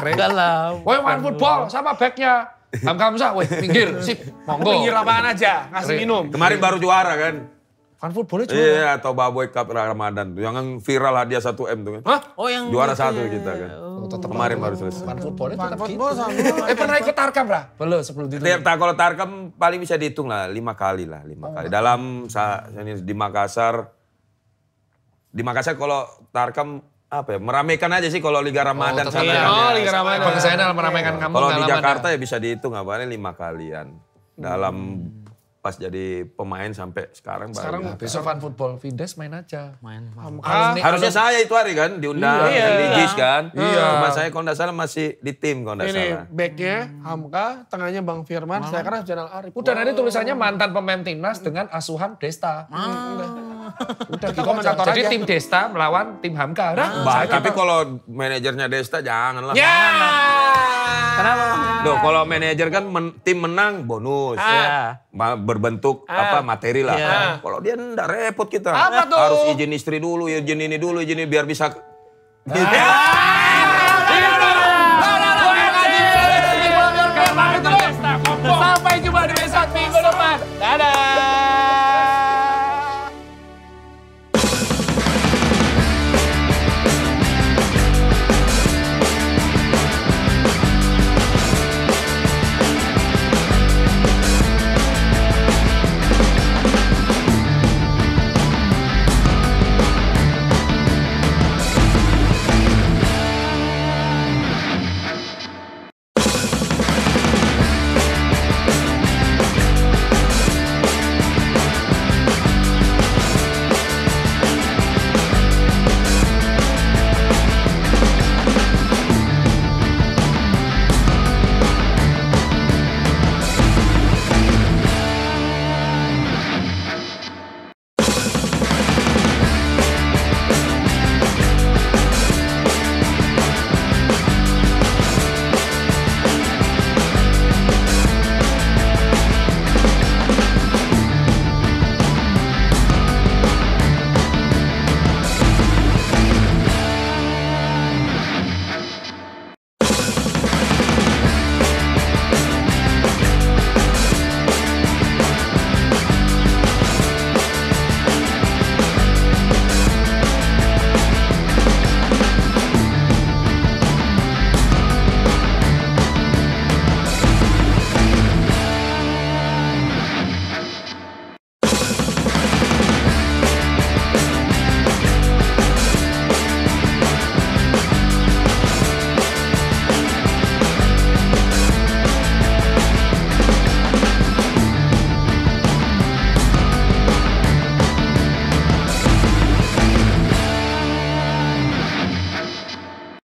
Enggak lah. Woi main football sama backnya. Hamzah, woi pinggir, sip, monggo. Pinggir lapangan aja, ngasih minum. Kemarin baru juara kan? Fan footballnya juga. Iya, atau Baboy Cup Ramadan tuh. Yang viral hadiah 1 M tuh kan. Hah? Oh yang Juara 1 kita kan. Kemarin baru selesai. Fan footballnya Fan tetap football gitu. sama. Pernah ikut Tarkam, Bra? Belum, sebelum itu. Kalau Tarkam paling bisa dihitung lah 5 kali lah, 5 kali. Dalam ini di Makassar kalau Tarkam apa ya, meramaikan aja sih kalau Liga Ramadan tetap sana. ya. kan Oh, ya. Liga Ramadan. Bang Zainal meramaikan kamu. Kalau di Jakarta ya bisa dihitung apanya 5 kalian. Dalam pas jadi pemain sampai sekarang baru. Nah, besok fan football, Vindes main aja. main. Harusnya saya itu hari kan diundang di JIS kan. Iya. Cuma saya kalau nggak salah masih di tim kalau nggak Ini salah. backnya Hamka, tengahnya Bang Firman, saya kira Jenal Arif. Udah nanti tulisannya mantan pemain timnas dengan asuhan Desta. Udah Kita gitu komentator aja. Jadi aja. tim Desta melawan tim Hamka. Tapi kalau manajernya Desta janganlah. Ya. Kenapa? Loh, kalau manajer kan tim menang bonus. Ya. Berbentuk apa materi lah. Iya. Kalau dia enggak repot kita. Apa tuh? Harus izin istri dulu, izin ini dulu, izin ini biar bisa. Ya.